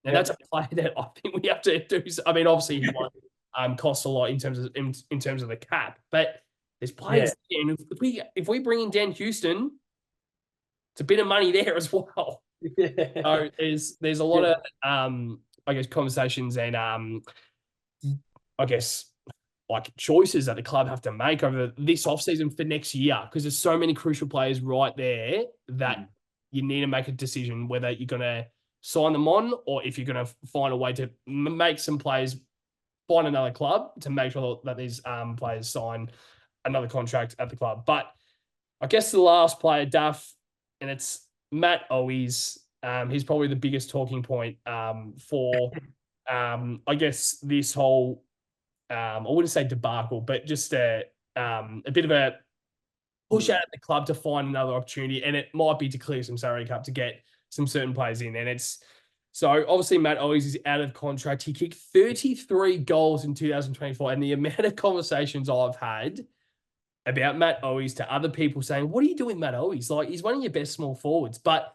Speaker 1: And that's
Speaker 2: Yep.
Speaker 1: a player that I think we have to do. I mean, obviously he won't cost a lot in terms of the cap, but there's
Speaker 2: Yeah.
Speaker 1: players. And if we bring in Dan Houston, it's a bit of money there as well.
Speaker 2: Yeah.
Speaker 1: So there's a lot
Speaker 2: Yeah.
Speaker 1: of I guess conversations and I guess like choices that the club have to make over this offseason for next year, because there's so many crucial players right there that
Speaker 2: Mm.
Speaker 1: you need to make a decision whether you're going to sign them on, or if you're going to find a way to make some players find another club to make sure that these players sign another contract at the club. But I guess the last player, Duff, and it's Matt Owies. He's probably the biggest talking point for, I guess, this whole, I wouldn't say debacle, but just a bit of a push
Speaker 2: Mm.
Speaker 1: out at the club to find another opportunity. And it might be to clear some salary cap to get some certain players in. And it's so obviously Matt Owies is out of contract. He kicked 33 goals in 2024. And the amount of conversations I've had about Matt Owies to other people saying, what are you doing, Matt Owies? Like, he's one of your best small forwards. But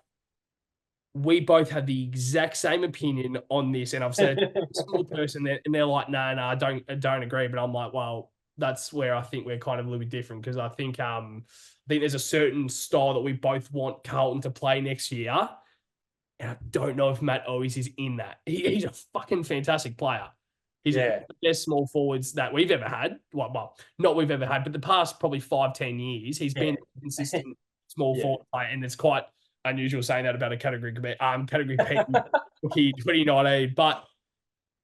Speaker 1: we both had the exact same opinion on this. And I've said a small person, and they're like, no, I don't agree. But I'm like, well, that's where I think we're kind of a little bit different, because I think there's a certain style that we both want Carlton to play next year. And I don't know if Matt Owies is in that. He's a fucking fantastic player. He's one
Speaker 2: Yeah.
Speaker 1: of the best small forwards that we've ever had. Well, not we've ever had, but the past probably 5-10 years, he's been a consistent small
Speaker 2: Yeah.
Speaker 1: forward player, and it's quite unusual saying that about a category P rookie 2019. But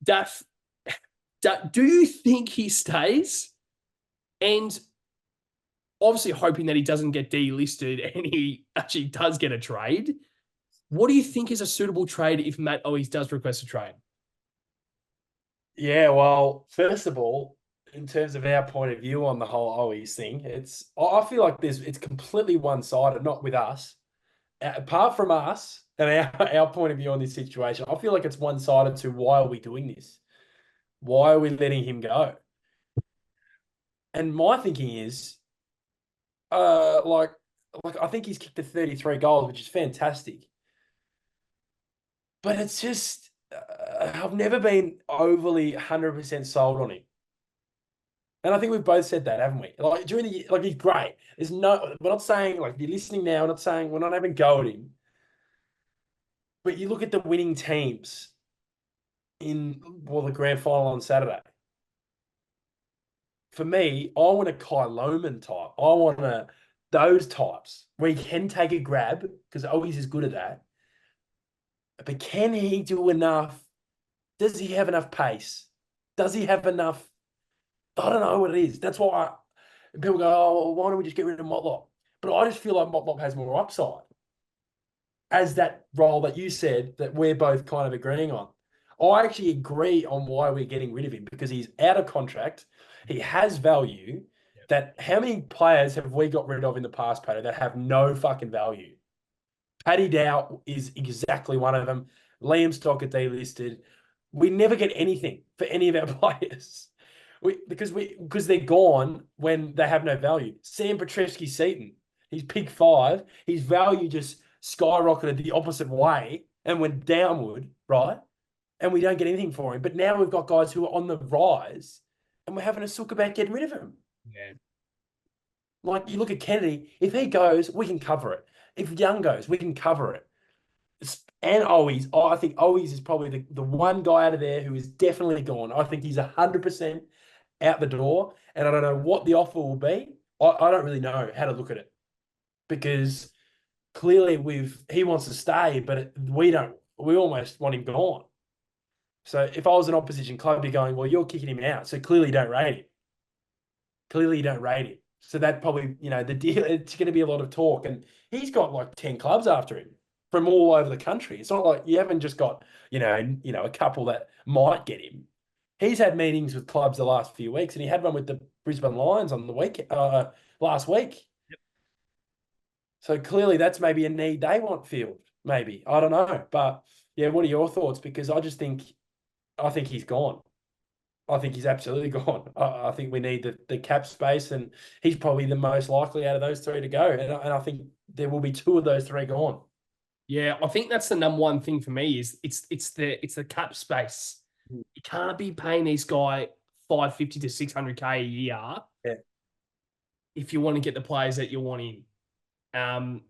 Speaker 1: Daff, do you think he stays? And obviously hoping that he doesn't get delisted and he actually does get a trade. What do you think is a suitable trade if Matt Owies does request a trade?
Speaker 2: Yeah, well, first of all, in terms of our point of view on the whole Owies thing, I feel like it's completely one-sided, not with us. Apart from us and our point of view on this situation, I feel like it's one-sided to why are we doing this? Why are we letting him go? And my thinking is, like I think he's kicked the 33 goals, which is fantastic. But it's just I've never been overly 100% sold on him. And I think we've both said that, haven't we? Like during the year, like he's great. We're not saying like if you're listening now, we're not saying we're not having a go at him. But you look at the winning teams in the grand final on Saturday. For me, I want a Kai Lohman type. I want those types where he can take a grab because Owies is good at that. But can he do enough? Does he have enough pace? Does he have enough? I don't know what it is. That's why people go, oh, why don't we just get rid of Motlop? But I just feel like Motlop has more upside. as that role that you said that we're both kind of agreeing on. I actually agree on why we're getting rid of him because he's out of contract. He has value. That how many players have we got rid of in the past, Patto, that have no fucking value? Paddy Dow is exactly one of them. Liam Stocker delisted. We never get anything for any of our players. Because they're gone when they have no value. Sam Petreski-Seaton, he's pick 5. His value just skyrocketed the opposite way and went downward, right? And we don't get anything for him. But now we've got guys who are on the rise and we're having a sook about getting rid of him.
Speaker 1: Yeah.
Speaker 2: Like you look at Kennedy, if he goes, we can cover it. If Young goes, we can cover it. And Owies, I think Owies is probably the one guy out of there who is definitely gone. I think he's 100% out the door, and I don't know what the offer will be. I don't really know how to look at it because clearly he wants to stay, but we don't. We almost want him gone. So if I was an opposition club, I'd be going, well, you're kicking him out, so clearly you don't rate him. Clearly you don't rate him. So that probably, the deal, it's going to be a lot of talk. And he's got like 10 clubs after him from all over the country. It's not like you haven't just got, a couple that might get him. He's had meetings with clubs the last few weeks, and he had one with the Brisbane Lions on the week last week.
Speaker 1: Yep.
Speaker 2: So clearly that's maybe a need they want filled, maybe. I don't know. But yeah, what are your thoughts? Because I think he's gone. I think he's absolutely gone. I think we need the cap space, and he's probably the most likely out of those 3 to go. And I think there will be 2 of those 3 gone.
Speaker 1: Yeah, I think that's the number one thing for me is it's the cap space. You can't be paying this guy 550 to 600K a year if you want to get the players that you want in. And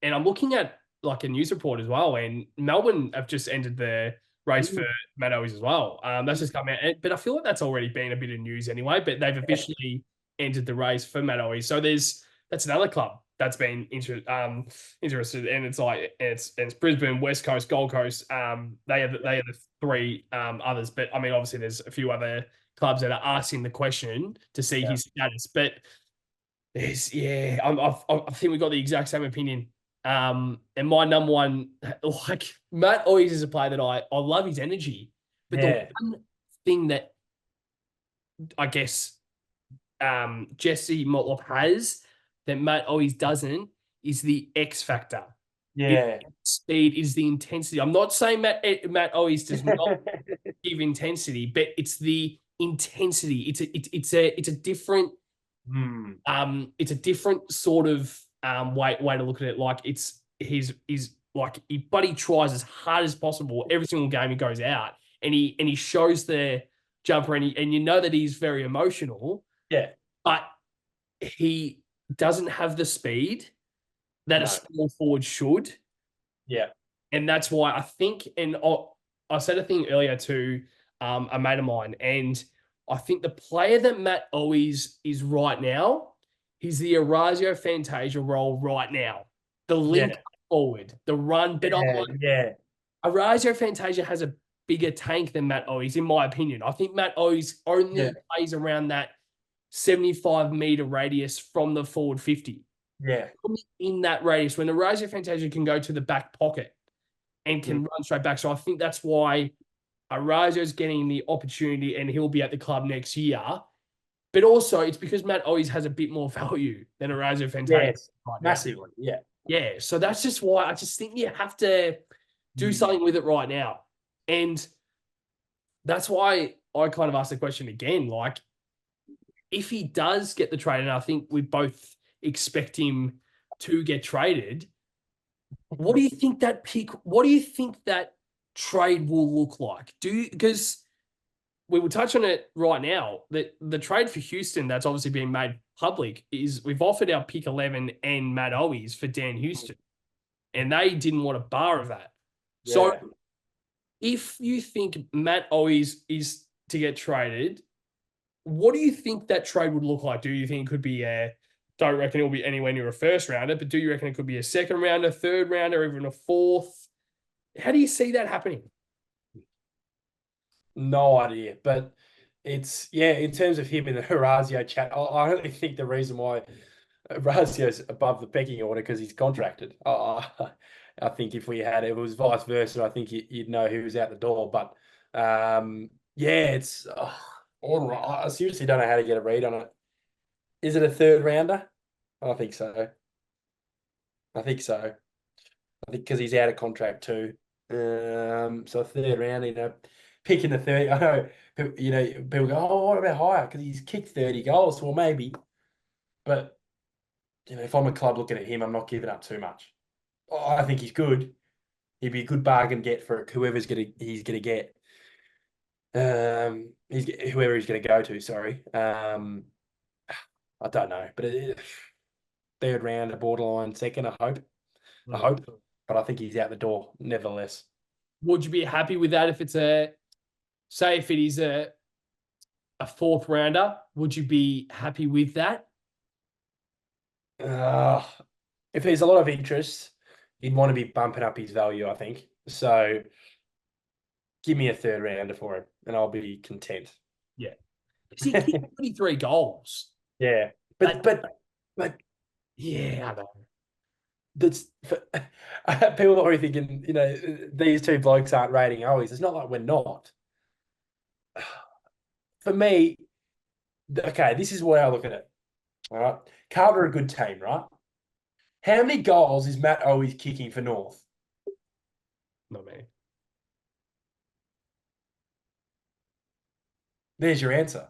Speaker 1: I'm looking at like a news report as well, and Melbourne have just ended the race for Matt Owies as well. That's just come out, but I feel like that's already been a bit of news anyway. But they've officially entered the race for Matt Owies. So that's another club that's been interested, and it's Brisbane, West Coast, Gold Coast. They are the 3 others, but I mean obviously there's a few other clubs that are asking the question to see his status. But I think we've got the exact same opinion. And my number one, like Matt Owies is a player that I love his energy, but the one thing that I guess Jesse Motlop has that Matt Owies doesn't is the X factor.
Speaker 2: Yeah.
Speaker 1: Speed is the intensity. I'm not saying Matt Owies does not give intensity, but it's the intensity. It's a different it's a different sort of way to look at it. Like he's like but he tries as hard as possible every single game he goes out, and he shows the jumper, and you know that he's very emotional.
Speaker 2: Yeah.
Speaker 1: But he doesn't have the speed that a small forward should.
Speaker 2: Yeah.
Speaker 1: And that's why I think, and I said a thing earlier to a mate of mine, and I think the player that Matt Owies is right now, he's the Orazio Fantasia role right now. The link forward, the run. But Orazio Fantasia has a bigger tank than Matt Owies, in my opinion. I think Matt Owies only plays around that 75-meter radius from the forward 50.
Speaker 2: Yeah.
Speaker 1: In that radius, when Orazio Fantasia can go to the back pocket and can run straight back. So I think that's why Orazio's getting the opportunity and he'll be at the club next year. But also, it's because Matt Owies has a bit more value than Orazio Fantasia.
Speaker 2: Yes, massively, yeah.
Speaker 1: Yeah, so that's just why I just think you have to do something with it right now. And that's why I kind of asked the question again, like, if he does get the trade, and I think we both expect him to get traded, what do you think that trade will look like? Because we will touch on it right now, that the trade for Houston that's obviously being made public is we've offered our pick 11 and Matt Owies for Dan Houston, and they didn't want a bar of that. Yeah. So if you think Matt Owies is to get traded, what do you think that trade would look like? Do you think it could be don't reckon it'll be anywhere near a first rounder, but do you reckon it could be a second rounder, third rounder, even a fourth? How do you see that happening?
Speaker 2: No idea, but it's, in terms of him in the Orazio chat, I only think the reason why Orazio's above the pecking order because he's contracted. I think if it was vice versa, I think you'd know who was out the door. But yeah, it's all right. I seriously don't know how to get a read on it. Is it a third rounder? I think so. I think so. I think because he's out of contract too. So a third round, picking the 30. I know, people go, oh, what about higher? Because he's kicked 30 goals. Well, maybe. But, if I'm a club looking at him, I'm not giving up too much. I think he's good. He'd be a good bargain get for whoever he's gonna get. Whoever he's gonna go to. Sorry. I don't know, but third round, a borderline second. I hope. But I think he's out the door, nevertheless.
Speaker 1: Would you be happy with that if it's if it is a fourth rounder? Would you be happy with that?
Speaker 2: If there's a lot of interest, he'd want to be bumping up his value, I think. So give me a third rounder for him, and I'll be content.
Speaker 1: Yeah, he kicked 23 goals.
Speaker 2: Yeah, but
Speaker 1: yeah, I know.
Speaker 2: That's people are already thinking, these two blokes aren't rating Owies. It's not like we're not. For me, okay, this is where I look at it. All right, Carlton are a good team, right? How many goals is Matt Owies kicking for North?
Speaker 1: Not many.
Speaker 2: There's your answer.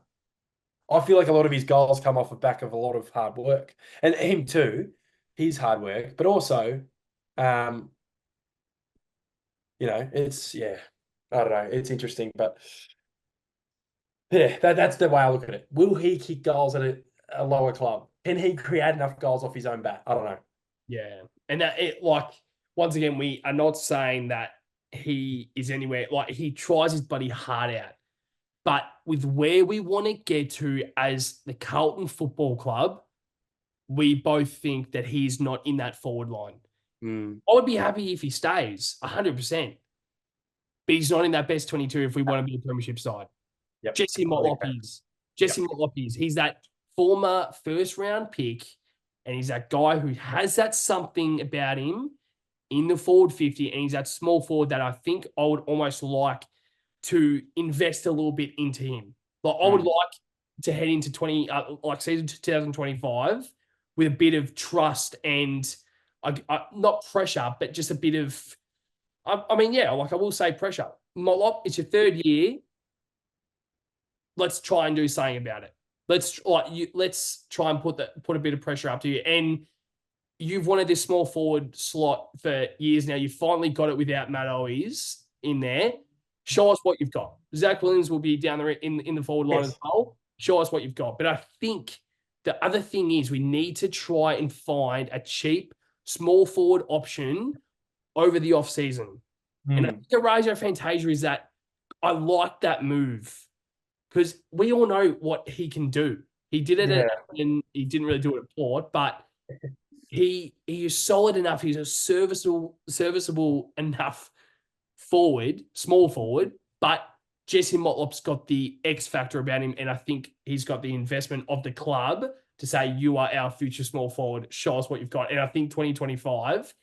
Speaker 2: I feel like a lot of his goals come off the back of a lot of hard work, and him too. His hard work, but also, it's I don't know. It's interesting, but yeah, that's the way I look at it. Will he kick goals at a lower club? Can he create enough goals off his own bat? I don't know.
Speaker 1: Yeah, and once again, we are not saying that he is anywhere he tries his bloody heart out, but with where we want to get to as the Carlton Football Club, we both think that he's not in that forward line. I would be happy if he stays 100%, but he's not in that best 22 if we want to be a premiership side.
Speaker 2: Yep.
Speaker 1: Jesse Motlop is. He's that former first round pick, and he's that guy who has that something about him in the forward 50, and he's that small forward that I think I would almost like to invest a little bit into him. I would like to head into season 2025 with a bit of trust and not pressure, but just a bit of, I will say pressure. Motlop, it's your third year. Let's try and do something about it. Let's try and put a bit of pressure up to you. And you've wanted this small forward slot for years now. You finally got it without Matt Owies in there. Show us what you've got. Zach Williams will be down there in the forward line as well. Show us what you've got. But I think the other thing is we need to try and find a cheap small forward option over the off season. And I think Eraser Fantasia is that I like that move because we all know what he can do. He did it and he didn't really do it at Port, but he is solid enough. He's a serviceable enough forward, small forward, but Jesse Motlop's got the X factor about him, and I think he's got the investment of the club to say, you are our future small forward, show us what you've got. And I think 2025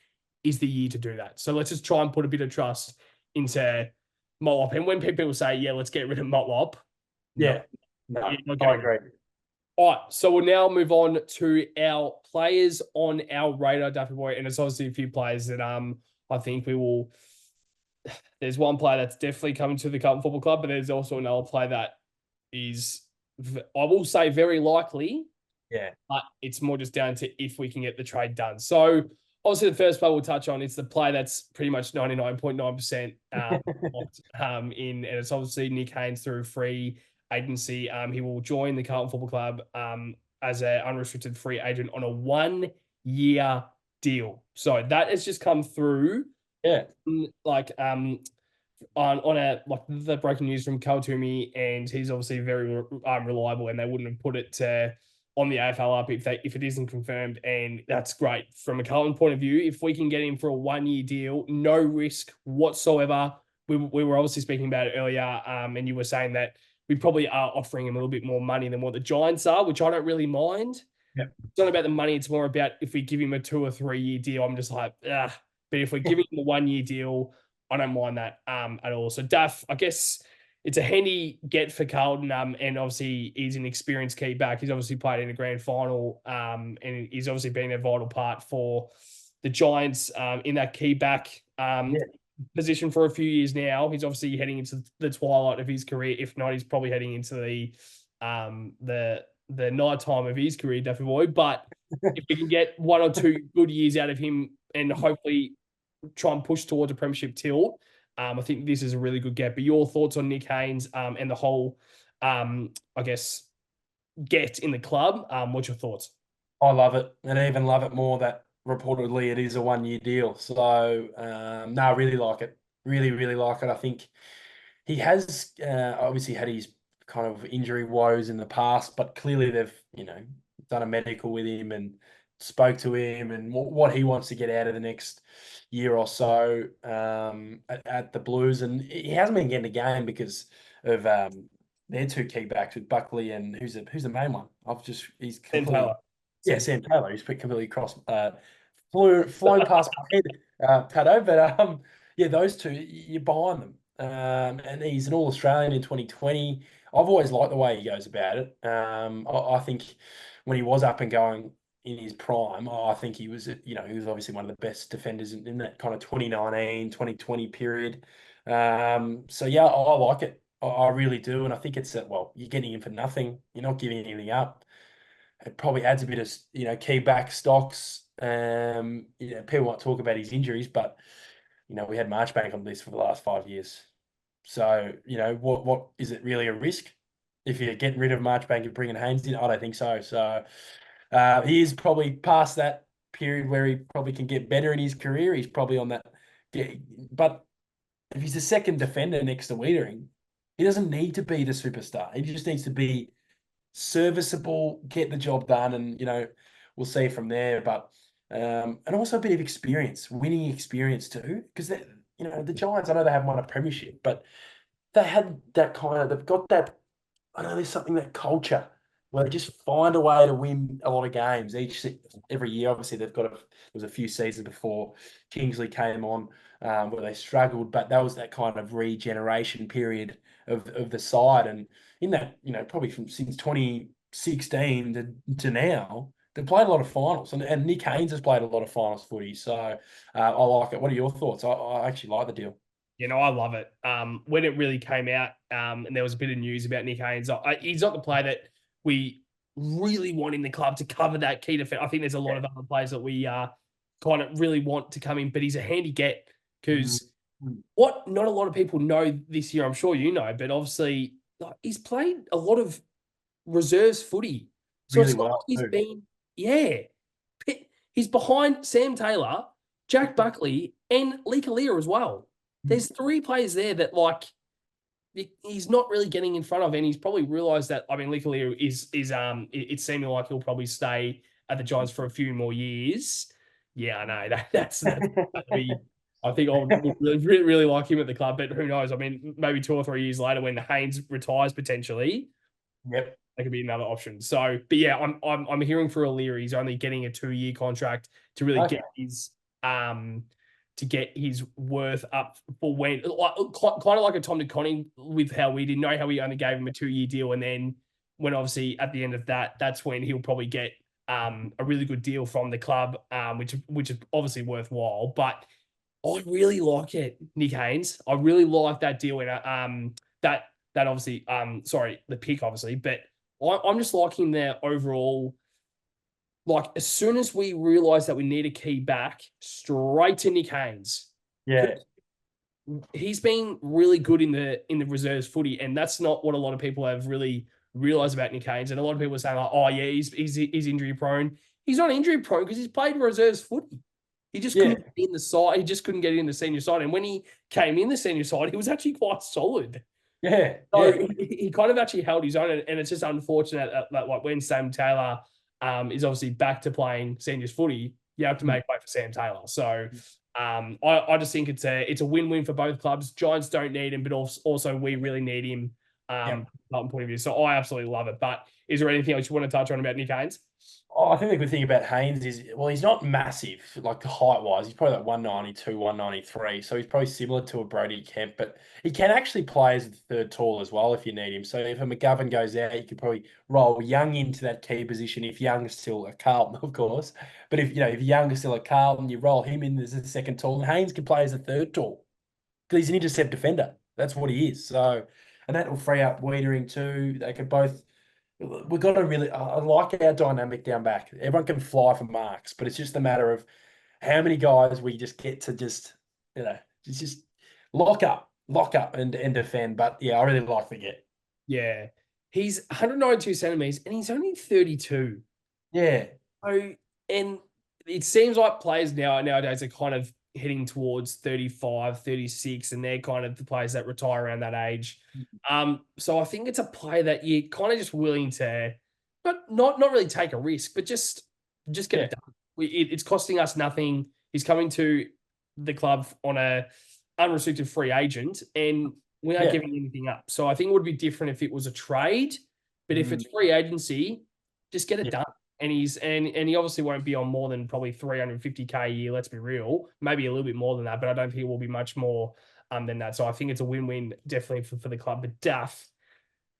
Speaker 1: is the year to do that. So let's just try and put a bit of trust into Motlop. And when people say, yeah, let's get rid of Motlop.
Speaker 2: I agree.
Speaker 1: All right, so we'll now move on to our players on our radar, Duffy Boy, and it's obviously a few players that I think we will. There's one player that's definitely coming to the Carlton Football Club, but there's also another player that is, I will say, very likely.
Speaker 2: Yeah,
Speaker 1: but it's more just down to if we can get the trade done. So obviously, the first player we'll touch on, it's the player that's pretty much 99.9% in, and it's obviously Nick Haynes through free agency. He will join the Carlton Football Club as an unrestricted free agent on a 1-year deal. So that has just come through.
Speaker 2: Yeah.
Speaker 1: On the breaking news from Kaltumi, and he's obviously very reliable, and they wouldn't have put it on the AFL up if it isn't confirmed, and that's great from a Carlton point of view. If we can get him for a 1-year deal, no risk whatsoever. We were obviously speaking about it earlier, and you were saying that we probably are offering him a little bit more money than what the Giants are, which I don't really mind.
Speaker 2: Yep.
Speaker 1: It's not about the money; it's more about if we give him a 2 or 3 year deal. I'm just like, But if we're giving him a 1 year deal, I don't mind that at all. So Daf, I guess it's a handy get for Carlton. And obviously he's an experienced key back. He's obviously played in a grand final. And he's obviously been a vital part for the Giants in that key back position for a few years now. He's obviously heading into the twilight of his career. If not, he's probably heading into the night time of his career, Duffy Boy. But if we can get 1 or 2 good years out of him and hopefully try and push towards a premiership tilt, I think this is a really good get. But your thoughts on Nick Haynes and the whole, I guess, get in the club? What's your thoughts?
Speaker 2: I love it, and I even love it more that reportedly it is a 1 year deal. So, no, I really like it. Really, really like it. I think he has obviously had his kind of injury woes in the past, but clearly they've, done a medical with him and spoke to him and what he wants to get out of the next year or so at the Blues. And he hasn't been getting a game because of their 2 key backs with Buckley and who's the main one? He's
Speaker 1: Sam
Speaker 2: completely.
Speaker 1: Taylor.
Speaker 2: Yeah, Sam Taylor. He's completely flown past my head, Patto. But yeah, those two, you're behind them. And he's an All Australian in 2020. I've always liked the way he goes about it. I think when he was up and going in his prime, I think he was, he was obviously one of the best defenders in that kind of 2019, 2020 period. So yeah, I like it. I really do. And I think it's that, well, you're getting him for nothing. You're not giving anything up. It probably adds a bit of, key back stocks. People might talk about his injuries, but, we had Marchbank on this for the last 5 years. So, what is it really a risk? If you're getting rid of Marchbank and bringing Haynes in, I don't think so. So he is probably past that period where he probably can get better in his career. He's probably on that. But if he's the second defender next to Wiedering, he doesn't need to be the superstar. He just needs to be serviceable, get the job done, and we'll see from there. But and also a bit of experience, winning experience too, because the Giants, I know they haven't won a premiership, but they had that they've got that. I know there's something, that culture where they just find a way to win a lot of games every year. Obviously, there was a few seasons before Kingsley came on where they struggled, but that was that kind of regeneration period of the side. And in that, probably since 2016 to now, they've played a lot of finals, and Nick Haynes has played a lot of finals footy. So I like it. What are your thoughts? I actually like the deal.
Speaker 1: I love it. When it really came out, and there was a bit of news about Nick Haynes, he's not the player that we really want in the club to cover that key defense. I think there's a lot of other players that we kind of really want to come in, but he's a handy get because what not a lot of people know this year, I'm sure you know, but obviously he's played a lot of reserves footy. So
Speaker 2: Really
Speaker 1: it's not
Speaker 2: well,
Speaker 1: like he's
Speaker 2: too.
Speaker 1: been, he's behind Sam Taylor, Jack Buckley, and Lee Kalia as well. There's 3 players there that he's not really getting in front of, and he's probably realised that. I mean, Lee Kalia it's seeming like he'll probably stay at the Giants for a few more years. Yeah, I know that's I think I would really, really like him at the club, but who knows? I mean, maybe 2 or 3 years later when Haynes retires potentially,
Speaker 2: Yep.
Speaker 1: that could be another option. So, but yeah, I'm hearing for O'Leary, he's only getting a 2-year contract to really get his worth up for when, kind of like a Tom DeConning with how we didn't know how we only gave him a 2-year deal, and then when obviously at the end of that, that's when he'll probably get a really good deal from the club, which is obviously worthwhile. But I really like it, Nick Haynes. I really like that deal in that obviously sorry, the pick obviously, but I'm just liking their overall. Like, as soon as we realize that we need a key back, straight to Nick Haynes.
Speaker 2: Yeah.
Speaker 1: He's been really good in the reserves footy, and that's not what a lot of people have really realized about Nick Haynes. And a lot of people are saying like, "Oh yeah, he's injury prone." He's not injury prone because he's played reserves footy. He just couldn't get in the side. He just couldn't get in the senior side. And when he came in the senior side, he was actually quite solid.
Speaker 2: Yeah.
Speaker 1: So he kind of actually held his own, and it's just unfortunate that like when Sam Taylor is obviously back to playing seniors footy, you have to make way for Sam Taylor. So I just think it's a win-win for both clubs. Giants don't need him, but also we really need him from a point of view. So I absolutely love it. But is there anything else you want to touch on about Nick Haynes?
Speaker 2: Oh, I think the good thing about Haynes is, well, he's not massive, like height-wise. He's probably like 192, 193. So he's probably similar to a Brody Kemp, but he can actually play as the third tall as well if you need him. So if a McGovern goes out, you could probably roll Young into that key position if Young's still at Carlton, of course. But if Young is still at Carlton, you roll him in as a second tall, and Haynes can play as a third tall because he's an intercept defender. That's what he is. So, and that will free up Wiedering too. They could both. We've got to really. I like our dynamic down back. Everyone can fly for marks, but it's just a matter of how many guys we just get to just lock up and defend. But yeah, I really like the get.
Speaker 1: Yeah. He's 192 centimeters and he's only 32.
Speaker 2: Yeah,
Speaker 1: So, and it seems like players nowadays are kind of heading towards 35, 36, and they're kind of the players that retire around that age. So I think it's a play that you're kind of just willing to not really take a risk, but just get
Speaker 2: yeah,
Speaker 1: it done. It's costing us nothing. He's coming to the club on a unrestricted free agent, and we aren't
Speaker 2: yeah.
Speaker 1: giving anything up. So I think it would be different if it was a trade, but if
Speaker 2: Mm,
Speaker 1: it's free agency, just get it
Speaker 2: yeah,
Speaker 1: done. And he obviously won't be on more than probably 350K a year. Let's be real, maybe a little bit more than that, but I don't think it will be much more than that. So I think it's a win-win definitely for the club. But Duff,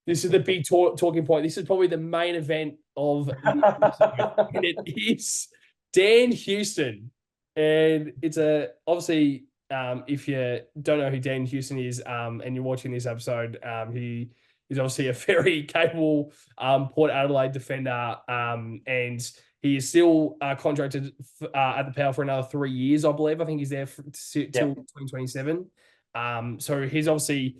Speaker 1: this is the big talking point. This is probably the main event of the episode, and it is Dan Houston. And it's obviously if you don't know who Dan Houston is, and you're watching this episode, he is obviously a very capable Port Adelaide defender, and he is still contracted at the Power for another 3 years, I believe. I think he's there till
Speaker 2: yeah,
Speaker 1: 2027. So he's obviously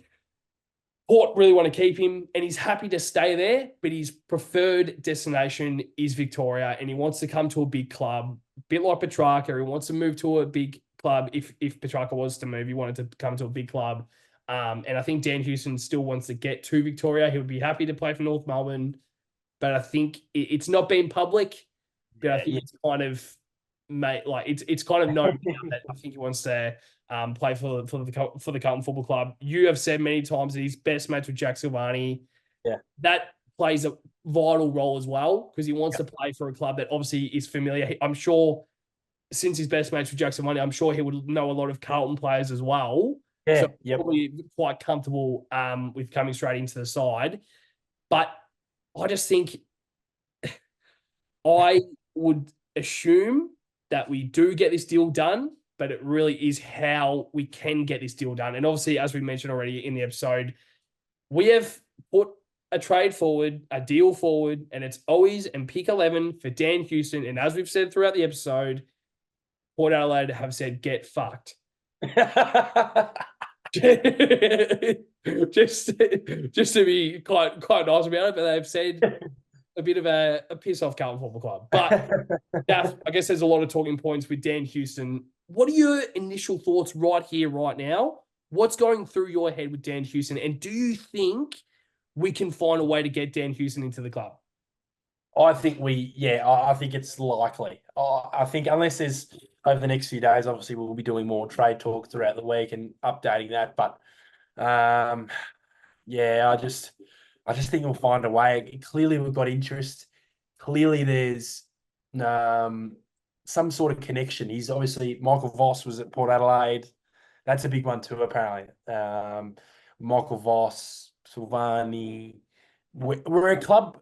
Speaker 1: Port really want to keep him, and he's happy to stay there, but his preferred destination is Victoria, and he wants to come to a big club, a bit like Petrarca. He wants to move to a big club. If Petrarca was to move, he wanted to come to a big club. And I think Dan Houston still wants to get to Victoria. He would be happy to play for North Melbourne, but I think it's not been public. But I think
Speaker 2: yeah,
Speaker 1: it's kind of it's kind of known now that I think he wants to play for the Carlton Football Club. You have said many times that he's best mates with Jack Silvani.
Speaker 2: yeah,
Speaker 1: That plays a vital role as well because he wants to play for a club that obviously is familiar. I'm sure since he's best mates with Jack Silvani, I'm sure he would know a lot of Carlton players as well. So
Speaker 2: yeah, yep.
Speaker 1: probably quite comfortable with coming straight into the side. But I just think I would assume that we do get this deal done, but it really is how we can get this deal done. And obviously, as we mentioned already in the episode, we have put a trade forward, a deal forward, and it's Owies and pick 11 for Dan Houston. And as we've said throughout the episode, Port Adelaide have said, get fucked. just, just to be quite nice about it, but they've said a bit of a piss off Carlton Football Club. But I guess there's a lot of talking points with Dan Houston. What are your initial thoughts right here, right now? What's going through your head with Dan Houston? And do you think we can find a way to get Dan Houston into the club?
Speaker 2: I think I think it's likely. I think unless there's over the next few days, obviously we'll be doing more trade talks throughout the week and updating that. But yeah, I just think we'll find a way. Clearly, we've got interest. Clearly, there's some sort of connection. He's obviously Michael Voss was at Port Adelaide. That's a big one too, apparently. Michael Voss, Silvani. We're a club.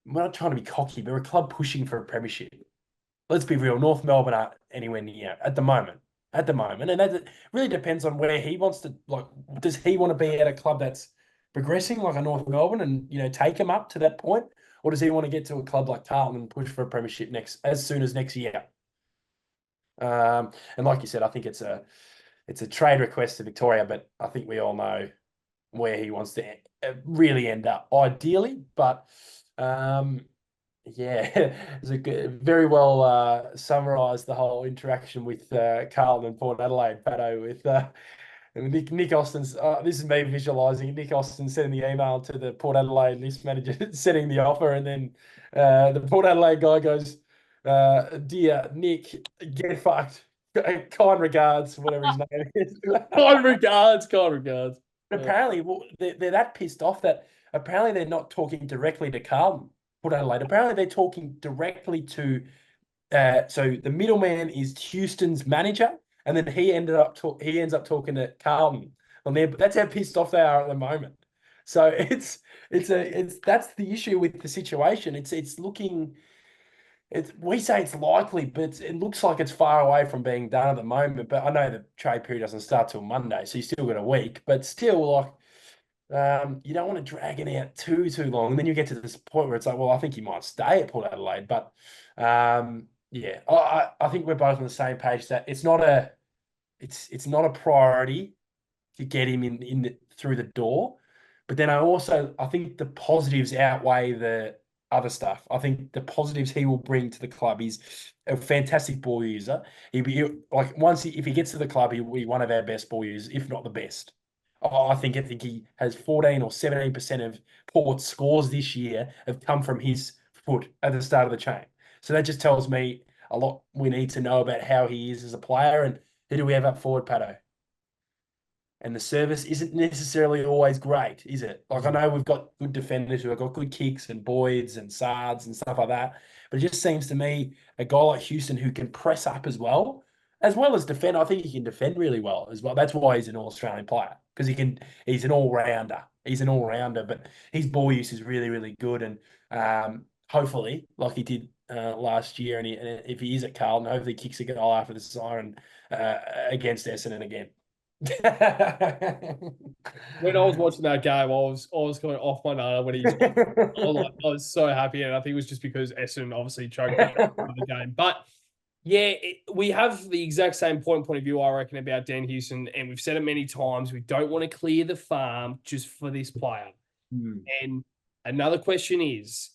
Speaker 2: We're not trying to be cocky, but we're a club pushing for a premiership. Let's be real. North Melbourne aren't anywhere near at the moment. At the moment, and that really depends on where he wants to. Like, does he want to be at a club that's progressing like a North Melbourne, and take him up to that point, or does he want to get to a club like Carlton and push for a premiership as soon as next year? And like you said, I think it's a trade request to Victoria, but I think we all know where he wants to really end up, ideally. But yeah, it's a very well summarised the whole interaction with Carlton and Port Adelaide, Patto, with Nick Austin's. This is me visualising Nick Austin sending the email to the Port Adelaide list manager, setting the offer, and then the Port Adelaide guy goes, "Dear Nick, get fucked. Kind regards, whatever his name is."
Speaker 1: Kind regards, kind regards.
Speaker 2: Apparently, they're that pissed off that apparently they're not talking directly to Carlton. Port Adelaide. Apparently, they're talking directly to. So the middleman is Houston's manager, and then he ends up talking to Carlton. That's how pissed off they are at the moment. So it's that's the issue with the situation. It's looking. We say it's likely, but it looks like it's far away from being done at the moment. But I know the trade period doesn't start till Monday, so you still got a week. But still, like, you don't want to drag it out too long, and then you get to this point where it's like, well, I think he might stay at Port Adelaide. But yeah, I think we're both on the same page that it's not a priority to get him through the door. But then I think the positives outweigh the other stuff. I think the positives he will bring to the club is a fantastic ball user. Like if he gets to the club, he'll be one of our best ball users, if not the best. I think he has 14 or 17% of Port's scores this year have come from his foot at the start of the chain. So that just tells me a lot we need to know about how he is as a player. And who do we have up forward, Patto? And the service isn't necessarily always great, is it? Like, I know we've got good defenders who have got good kicks and Boyds and Sards and stuff like that, but it just seems to me a guy like Houston who can press up as well as defend. I think he can defend really well as well. That's why he's an All-Australian player, because he's an all-rounder. He's an all-rounder, but his ball use is really, really good. And hopefully, like he did last year, and if he is at Carlton, hopefully he kicks a goal after the siren against Essendon again.
Speaker 1: When I was watching that game, I was going off my nut when he's. I was so happy, and I think it was just because Essendon obviously choked out the game. But yeah, we have the exact same point of view, I reckon, about Dan Houston, and we've said it many times. We don't want to clear the farm just for this player. And another question is,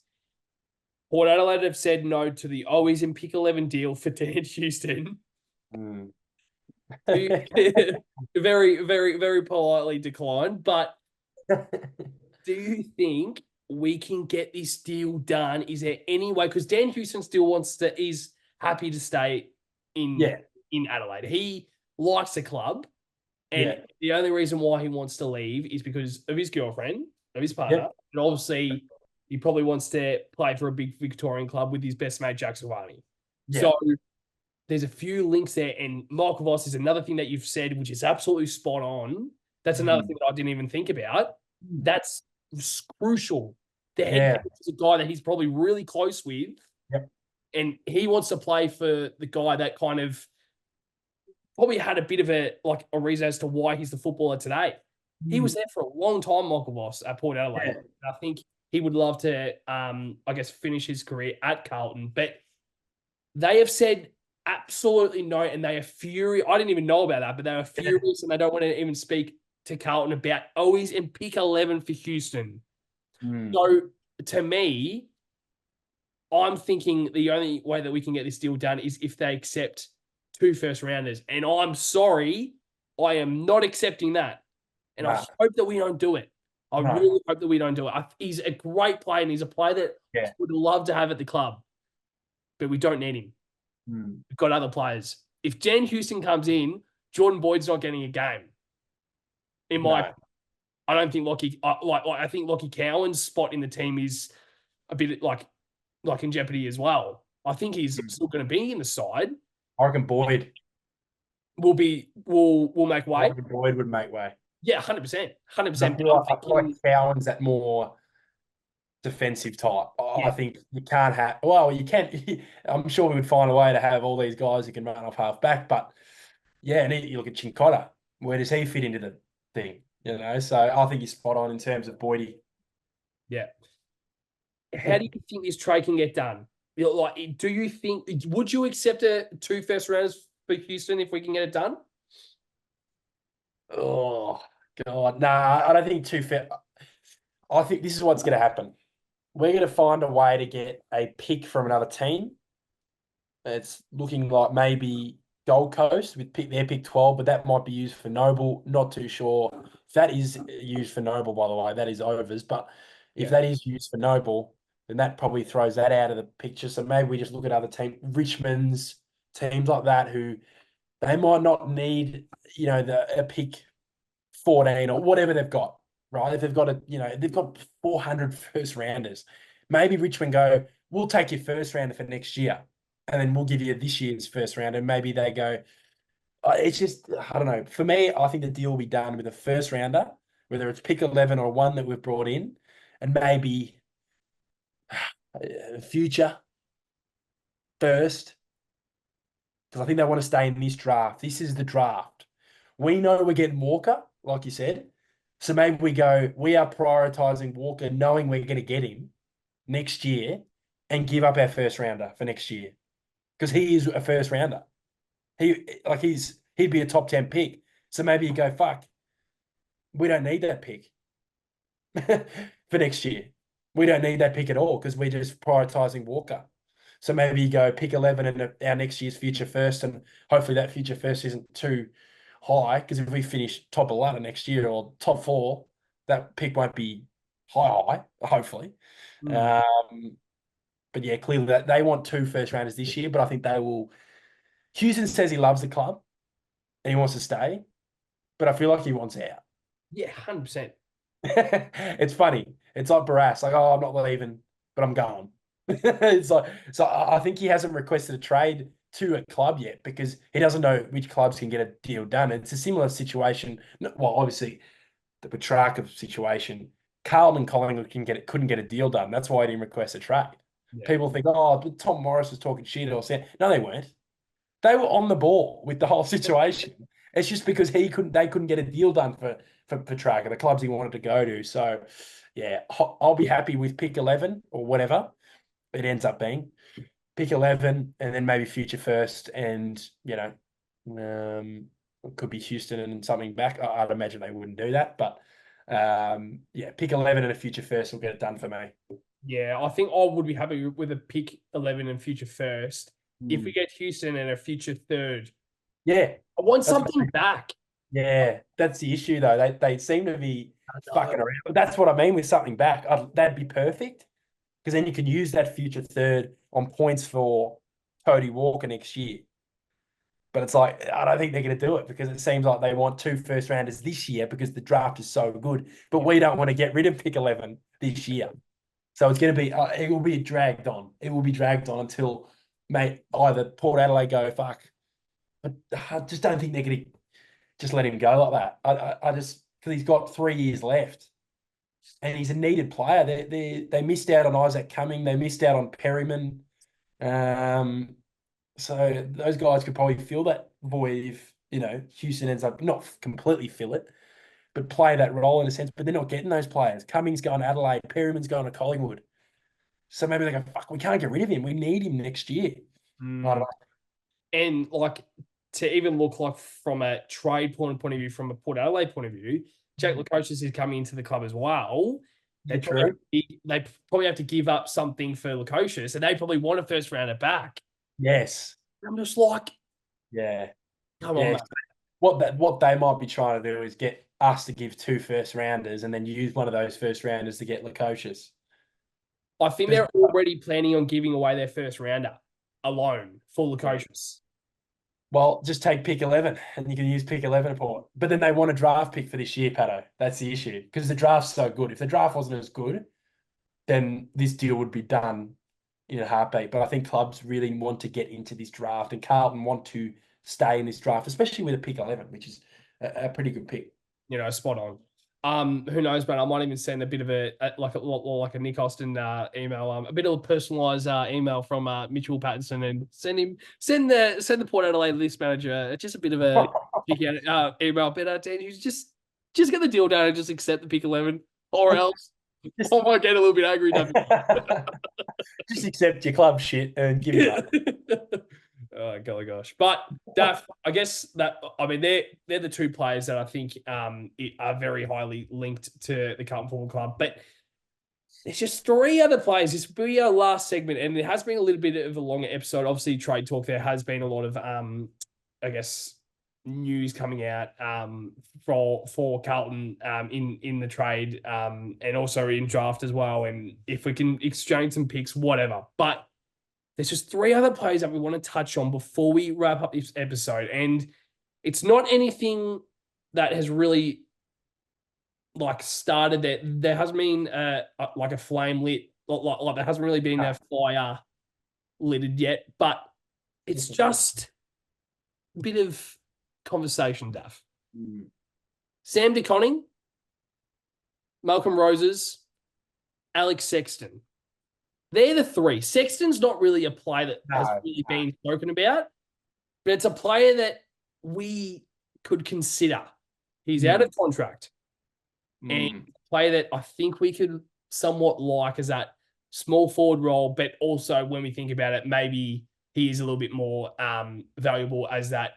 Speaker 1: Port Adelaide have said no to the Owies and Pick 11 deal for Dan Houston. Very, very, very politely declined. But do you think we can get this deal done? Is there any way? Because Dan Houston still is happy to stay in Adelaide. He likes the club, and the only reason why he wants to leave is because of his girlfriend, of his partner, and obviously he probably wants to play for a big Victorian club with his best mate Jackson Varney. So there's a few links there, and Michael Voss is another thing that you've said, which is absolutely spot on. That's another thing that I didn't even think about. That's crucial. The head coach is a guy that he's probably really close with, and he wants to play for the guy that kind of probably had a bit of a reason as to why he's the footballer today. He was there for a long time, Michael Voss, at Port Adelaide. I think he would love to, finish his career at Carlton, but they have said absolutely no, and they are furious. I didn't even know about that, but they are furious, and they don't want to even speak to Carlton about Owies and pick 11 for Houston. So to me, I'm thinking the only way that we can get this deal done is if they accept 2 first-rounders. And I'm sorry, I am not accepting that. And I hope that we don't do it. I really hope that we don't do it. He's a great player, and he's a player that I would love to have at the club, but we don't need him. We've got other players. If Jan Houston comes in, Jordan Boyd's not getting a game. In my opinion. I don't think I think Lockie Cowan's spot in the team is a bit like in jeopardy as well. I think he's still going to be in the side.
Speaker 2: I reckon Boyd
Speaker 1: will make way.
Speaker 2: I reckon Boyd would make way.
Speaker 1: Yeah, 100%. 100%.
Speaker 2: I feel like Cowan's that more defensive type. I think you can't have. Well, you can. I'm sure we would find a way to have all these guys who can run off half back. But and you look at Chincotta. Where does he fit into the thing? So I think he's spot on in terms of Boydie. Yeah.
Speaker 1: How do you think this trade can get done? Do you think? Would you accept 2 first rounders for Houston if we can get it done?
Speaker 2: Oh God, nah! I don't think 2 fair. I think this is what's going to happen. We're going to find a way to get a pick from another team. It's looking like maybe Gold Coast with their pick 12, but that might be used for Noble. Not too sure. If that is used for Noble, by the way, that is overs. But if that is used for Noble, then that probably throws that out of the picture. So maybe we just look at other teams, Richmond's, teams like that, who they might not need, a pick 14 or whatever they've got. Right, if they've got they've got 400 first rounders. Maybe Richmond go, we'll take your first rounder for next year, and then we'll give you this year's first round. And maybe they go, it's just, I don't know. For me, I think the deal will be done with a first rounder, whether it's pick 11 or one that we've brought in, and maybe future first, because I think they want to stay in this draft. This is the draft. We know we're getting Walker, like you said. So maybe we go, we are prioritizing Walker, knowing we're going to get him next year and give up our first rounder for next year because he is a first rounder. He'd be a top 10 pick. So maybe you go, fuck, we don't need that pick for next year. We don't need that pick at all because we're just prioritizing Walker. So maybe you go pick 11 and our next year's future first, and hopefully that future first isn't too high because if we finish top 11 next year or top 4, that pick won't be high, hopefully. But yeah, clearly that they want 2 first rounders this year, but I think they will. Houston says he loves the club and he wants to stay, but I feel like he wants out.
Speaker 1: Yeah, 100%.
Speaker 2: It's funny. It's like Barras, like, oh, I'm not leaving, but I'm going. It's like, so I think he hasn't requested a trade to a club yet because he doesn't know which clubs can get a deal done. It's a similar situation. Well, obviously, the Petrarca situation. Carlton and Collingwood couldn't get a deal done. That's why he didn't request a trade.
Speaker 1: Yeah.
Speaker 2: People think, oh, Tom Morris was talking shit or something. No, they weren't. They were on the ball with the whole situation. It's just because they couldn't get a deal done for Petrarca, the clubs he wanted to go to. So, yeah, I'll be happy with pick 11 or whatever it ends up being. Pick 11 and then maybe future first and, it could be Houston and something back. I'd imagine they wouldn't do that. But, yeah, pick 11 and a future first will get it done for me.
Speaker 1: Yeah, I think I would be happy with a pick 11 and future first. If we get Houston and a future third.
Speaker 2: Yeah.
Speaker 1: I want something back.
Speaker 2: Yeah, that's the issue, though. They seem to be fucking around. But that's what I mean with something back. That'd be perfect because then you can use that future third on points for Cody Walker next year. But it's like, I don't think they're going to do it because it seems like they want 2 first rounders this year because the draft is so good. But we don't want to get rid of pick 11 this year. So it's going to be, it will be dragged on. It will be dragged on until, mate, either Port Adelaide go, fuck. But I just don't think they're going to just let him go like that. I just, because he's got 3 years left and he's a needed player. They missed out on Isaac Cumming. They missed out on Perryman. So those guys could probably fill that void if, Houston ends up not completely fill it, but play that role in a sense. But they're not getting those players. Cummings going to Adelaide. Perryman's going to Collingwood. So maybe they go, fuck, we can't get rid of him. We need him next year. I don't know.
Speaker 1: And to even look like from a trade point of view, from a Port Adelaide point of view, Jake Lukosius is coming into the club as well. They probably have to give up something for Lukosius, and they probably want a first rounder back.
Speaker 2: Yes.
Speaker 1: I'm just like,
Speaker 2: yeah.
Speaker 1: Come on, mate.
Speaker 2: What they might be trying to do is get us to give 2 first rounders and then use one of those first rounders to get Lukosius.
Speaker 1: I think they're already planning on giving away their first rounder alone for Lukosius.
Speaker 2: Well, just take pick 11 and you can use pick 11 for it. But then they want a draft pick for this year, Patto. That's the issue because the draft's so good. If the draft wasn't as good, then this deal would be done in a heartbeat. But I think clubs really want to get into this draft and Carlton want to stay in this draft, especially with a pick 11, which is a pretty good pick.
Speaker 1: Spot on. Who knows, but I might even send a bit of like a Nick Austin email, a bit of a personalized email from Mitchell Pattinson and send the Port Adelaide list manager just a bit of a email. But Dan, you just get the deal done and just accept the pick 11, or else I might get a little bit angry.
Speaker 2: Just accept your club shit and give it up.
Speaker 1: Oh gosh! But Daf, I guess they're the 2 players that I think are very highly linked to the Carlton Football Club. But there's just 3 other players. This will be our last segment, and it has been a little bit of a longer episode. Obviously, trade talk. There has been a lot of news coming out for Carlton in the trade and also in draft as well. And if we can exchange some picks, whatever. But there's just 3 other players that we want to touch on before we wrap up this episode. And it's not anything that has really started that. There hasn't been a flame lit Like there hasn't really been a fire littered yet, but it's just a bit of conversation, Daf. Sam DeConning, Malcolm Roses, Alex Sexton. They're the three. Sexton's not really a player that has really been spoken about, but it's a player that we could consider. He's out of contract. And a player that I think we could somewhat like as that small forward role, but also when we think about it, maybe he is a little bit more valuable as that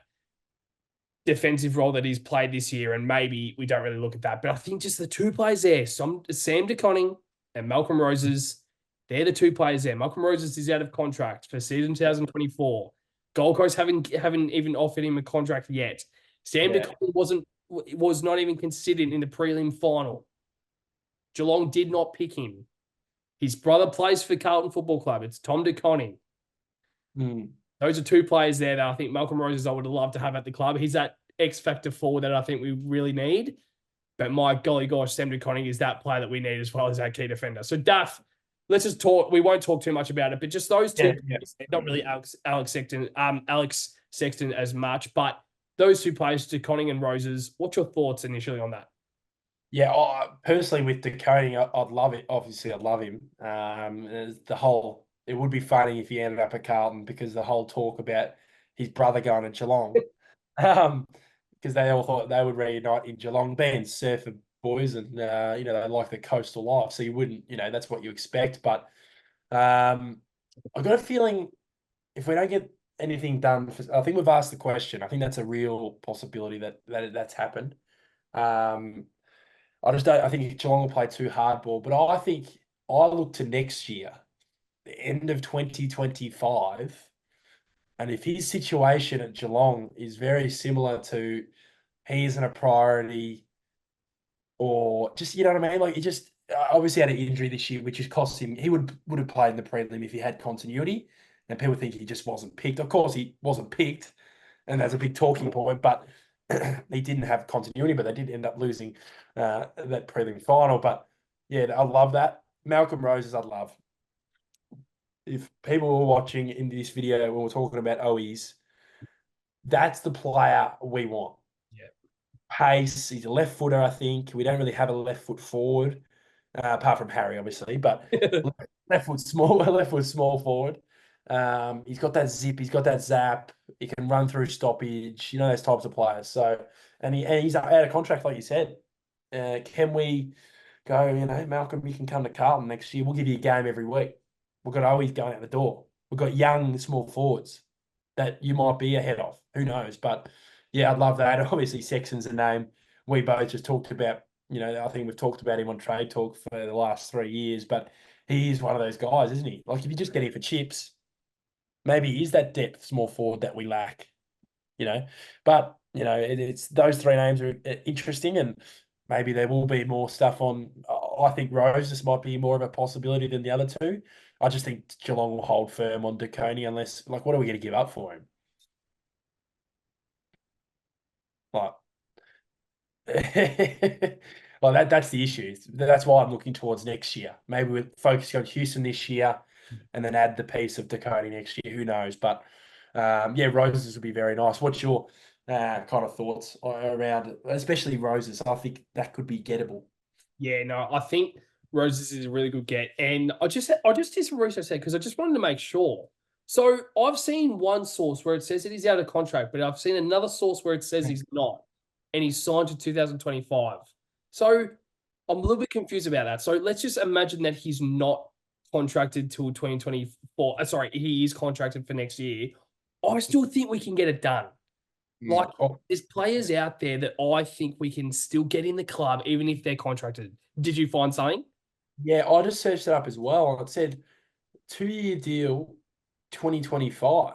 Speaker 1: defensive role that he's played this year, and maybe we don't really look at that. But I think just the two players there, Sam DeConning and Malcolm Roses, they're the two players there. Malcolm Roses is out of contract for season 2024. Gold Coast haven't even offered him a contract yet. Sam DeConning was not even considered in the prelim final. Geelong did not pick him. His brother plays for Carlton Football Club. It's Tom DeConning. Those are two players there that I think Malcolm Roses I would have loved to have at the club. He's that X factor forward that I think we really need. But my golly gosh, Sam DeConning is that player that we need as well as that key defender. So Duff, let's just talk. We won't talk too much about it, but just those two. Not really Alex Sexton as much, but those two players, DeConning and Roses. What's your thoughts initially on that?
Speaker 2: Yeah, personally with DeConning, I'd love it. Obviously, I'd love him. It would be funny if he ended up at Carlton because the whole talk about his brother going to Geelong, because they all thought they would reunite in Geelong, being surfer boys, and they like the coastal life. So you wouldn't, that's what you expect. But I've got a feeling if we don't get anything done, I think we've asked the question. I think that's a real possibility that's happened. I just don't. I think Geelong will play too hardball, but I think I look to next year, the end of 2025, and if his situation at Geelong is very similar to he isn't a priority, or just what I mean, like he just obviously had an injury this year, which has cost him. He would have played in the prelim if he had continuity, and people think he just wasn't picked. Of course, he wasn't picked, and that's a big talking point, but. He didn't have continuity, but they did end up losing that prelim final. But yeah, I love that. Malcolm Roses, I'd love. If people were watching in this video when we're talking about Owies, that's the player we want.
Speaker 1: Yeah.
Speaker 2: Pace, he's a left footer, I think. We don't really have a left foot forward, apart from Harry, obviously, but left foot small forward. He's got that zip, he's got that zap, he can run through stoppage, those types of players. So, and he's out of contract, like you said. Can we go, Malcolm, you can come to Carlton next year. We'll give you a game every week. We've got always going out the door. We've got young, small forwards that you might be ahead of. Who knows? But yeah, I'd love that. Obviously, Sexton's a name we both just talked about. I think we've talked about him on Trade Talk for the last 3 years, but he is one of those guys, isn't he? Like, if you just get him for chips, maybe he is that depth small forward that we lack, But, it's those three names are interesting, and maybe there will be more stuff on. I think Roses might be more of a possibility than the other two. I just think Geelong will hold firm on DeConey unless, what are we going to give up for him? Like, that's the issue. That's why I'm looking towards next year. Maybe we're focusing on Houston this year and then add the piece of DeConey next year. Who knows? But Roses would be very nice. What's your kind of thoughts around it, especially Roses? I think that could be gettable.
Speaker 1: Yeah, no, I think Roses is a really good get. And I just did some research there because I just wanted to make sure. So I've seen one source where it says that he's out of contract, but I've seen another source where it says he's not. And he's signed to 2025. So I'm a little bit confused about that. So let's just imagine that he's not contracted till 2024. Sorry, he is contracted for next year. I still think we can get it done. Like, there's players out there that I think we can still get in the club, even if they're contracted. Did you find something?
Speaker 2: Yeah, I just searched it up as well. And it said 2-year deal, 2025.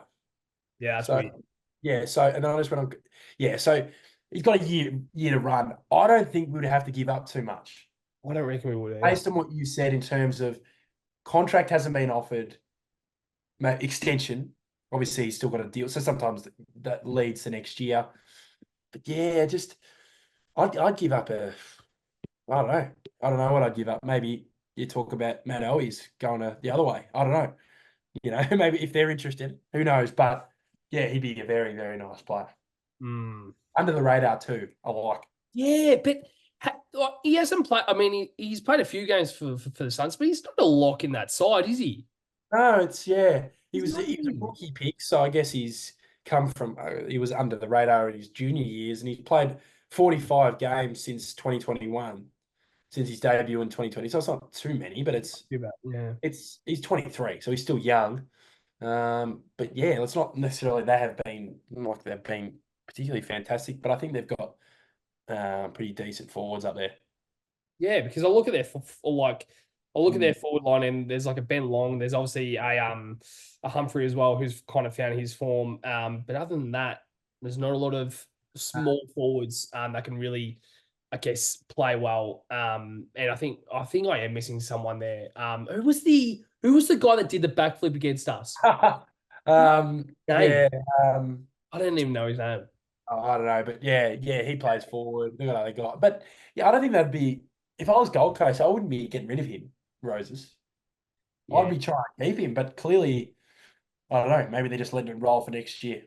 Speaker 1: Yeah, that's weird.
Speaker 2: Yeah, so, and I just went on. Yeah, so he's got a year to run. I don't think we would have to give up too much.
Speaker 1: I don't reckon we would.
Speaker 2: Based on what you said in terms of contract hasn't been offered, extension. Obviously, he's still got a deal. So sometimes that leads to next year. But yeah, just I'd give up I don't know. I don't know what I'd give up. Maybe you talk about Matt Owies going the other way. I don't know. Maybe if they're interested, who knows? But yeah, he'd be a very, very nice player.
Speaker 1: Mm.
Speaker 2: Under the radar too. I like.
Speaker 1: Yeah, but like, he hasn't played. I mean, he's played a few games for the Suns, but he's not a lock in that side, is he?
Speaker 2: No, it's yeah. He
Speaker 1: He's
Speaker 2: was
Speaker 1: not
Speaker 2: he was a
Speaker 1: in.
Speaker 2: rookie pick, so I guess he's come from he was under the radar in his junior years, and he's played 45 games since 2021, since his debut in 2020. So it's not too many, but
Speaker 1: Too bad. Yeah.
Speaker 2: it's he's 23, so he's still young. But yeah, it's not necessarily they've been particularly fantastic, but I think they've got pretty decent forwards up there.
Speaker 1: Yeah, because I look at their
Speaker 2: Mm.
Speaker 1: forward line, and there's like a Ben Long. There's obviously a Humphrey as well, who's kind of found his form. But other than that, there's not a lot of small forwards that can really, I guess, play well. And I think I am missing someone there. Who was the guy that did the backflip against us? Name.
Speaker 2: Yeah. Um,
Speaker 1: I don't even know his name.
Speaker 2: I don't know, but yeah, he plays forward. Look at other guy. But yeah, I don't think that'd be if I was Gold Coast, I wouldn't be getting rid of him, Roses. I'd
Speaker 1: Yeah.
Speaker 2: be trying to keep him, but clearly, I don't know, maybe they're just letting it roll for next year.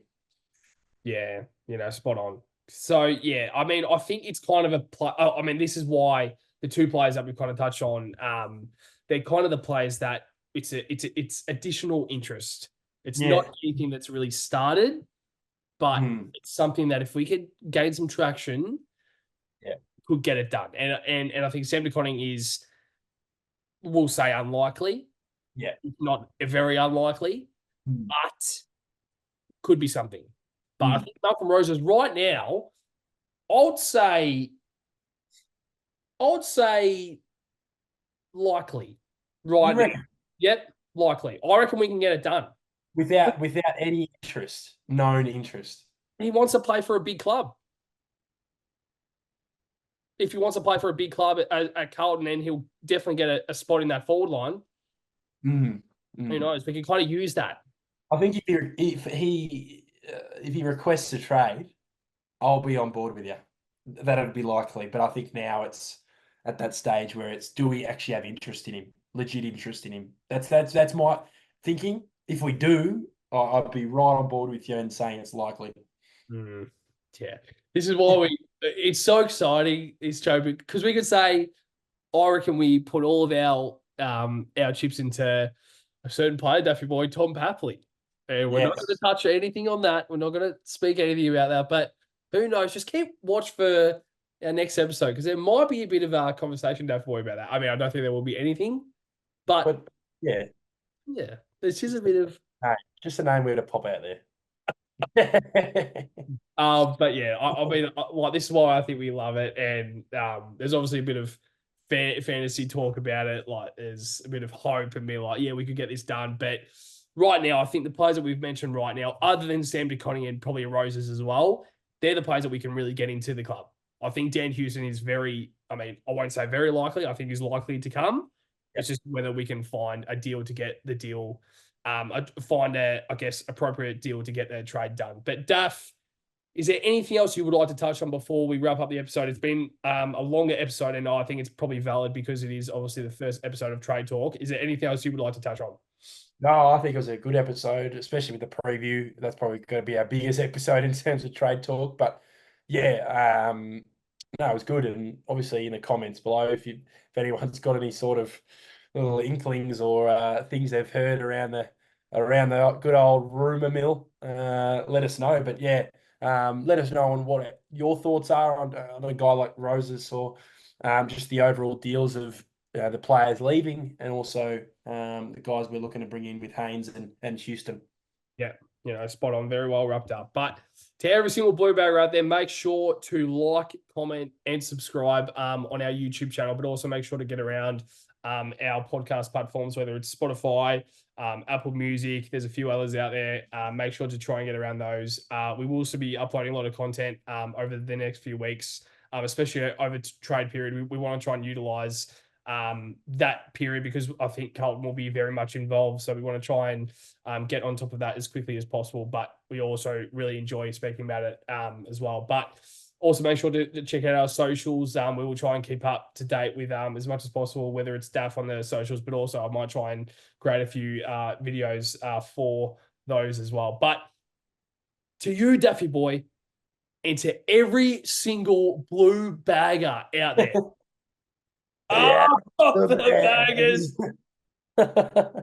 Speaker 1: Yeah, spot on. So yeah, I mean, I think it's kind of a play. I mean, this is why the two players that we've kind of touched on, they're kind of the players that it's additional interest. It's not
Speaker 2: Yeah.
Speaker 1: anything that's really started, but
Speaker 2: Mm.
Speaker 1: it's something that if we could gain some traction,
Speaker 2: Yeah.
Speaker 1: could get it done. And I think Sam DeConning is, we'll say, unlikely,
Speaker 2: Yeah.
Speaker 1: not very unlikely,
Speaker 2: Mm.
Speaker 1: but could be something. But I
Speaker 2: Mm.
Speaker 1: think Malcolm Roses right now, I'd say I'd say likely.
Speaker 2: You
Speaker 1: Right now.
Speaker 2: reckon
Speaker 1: Yep, likely. I reckon we can get it done.
Speaker 2: without any interest, known interest?
Speaker 1: He wants to play for a big club. If he wants to play for a big club at Carlton, then he'll definitely get a spot in that forward line.
Speaker 2: Mm.
Speaker 1: Who
Speaker 2: Mm.
Speaker 1: knows? We can kind of use that.
Speaker 2: I think if he requests a trade, I'll be on board with you. That'd be likely, but I think now it's at that stage where it's do we actually have interest in him, legit interest in him? That's my thinking. If we do, I'd be right on board with you and saying it's likely.
Speaker 1: Mm, yeah. This is why it's so exciting, this show, because we could say, I reckon we put all of our chips into a certain player, Daffy boy, Tom Papley. And we're not going to
Speaker 2: Yes.
Speaker 1: touch anything on that. We're not going to speak anything about that. But who knows? Just keep watch for our next episode, because there might be a bit of a conversation, Daffy boy, about that. I mean, I don't think there will be anything, but
Speaker 2: But yeah,
Speaker 1: yeah, there's just a bit of.
Speaker 2: no, just a name where to pop out there.
Speaker 1: But yeah, I mean, like, this is why I think we love it, and there's obviously a bit of fantasy talk about it. Like, there's a bit of hope and be like, yeah, we could get this done. But right now, I think the players that we've mentioned right now, other than Sam DeConning and probably Roses as well, they're the players that we can really get into the club. I think Dan Houston is very, I mean, I won't say very likely. I think he's likely to come. It's just whether we can find a deal to get the deal, find I guess, appropriate deal to get the trade done. But Daff, is there anything else you would like to touch on before we wrap up the episode? It's been a longer episode, and I think it's probably valid because it is obviously the first episode of Trade Talk. Is there anything else you would like to touch on?
Speaker 2: No, I think it was a good episode, especially with the preview. That's probably going to be our biggest episode in terms of trade talk. But yeah, no, it was good. And obviously, in the comments below, if anyone's got any sort of little inklings or things they've heard around the good old rumor mill, let us know. But yeah, let us know on what your thoughts are on a guy like Roses or just the overall deals of the players leaving and also the guys we're looking to bring in with Haynes and Houston.
Speaker 1: Yeah, spot on. Very well wrapped up. But to every single blue bagger out there, make sure to like, comment, and subscribe on our YouTube channel, but also make sure to get around our podcast platforms, whether it's Spotify, Apple Music. There's a few others out there. Make sure to try and get around those. We will also be uploading a lot of content over the next few weeks, especially over trade period. We want to try and utilize that period because I think Carlton will be very much involved. So we want to try and get on top of that as quickly as possible. But we also really enjoy speaking about it as well. But Also, make sure to check out our socials. We will try and keep up to date with as much as possible, whether it's Daf on the socials, but also I might try and create a few videos for those as well. But to you, Daffy boy, and to every single blue bagger out there.
Speaker 2: Yeah,
Speaker 1: Oh,
Speaker 2: the
Speaker 1: the baggers.
Speaker 2: bags.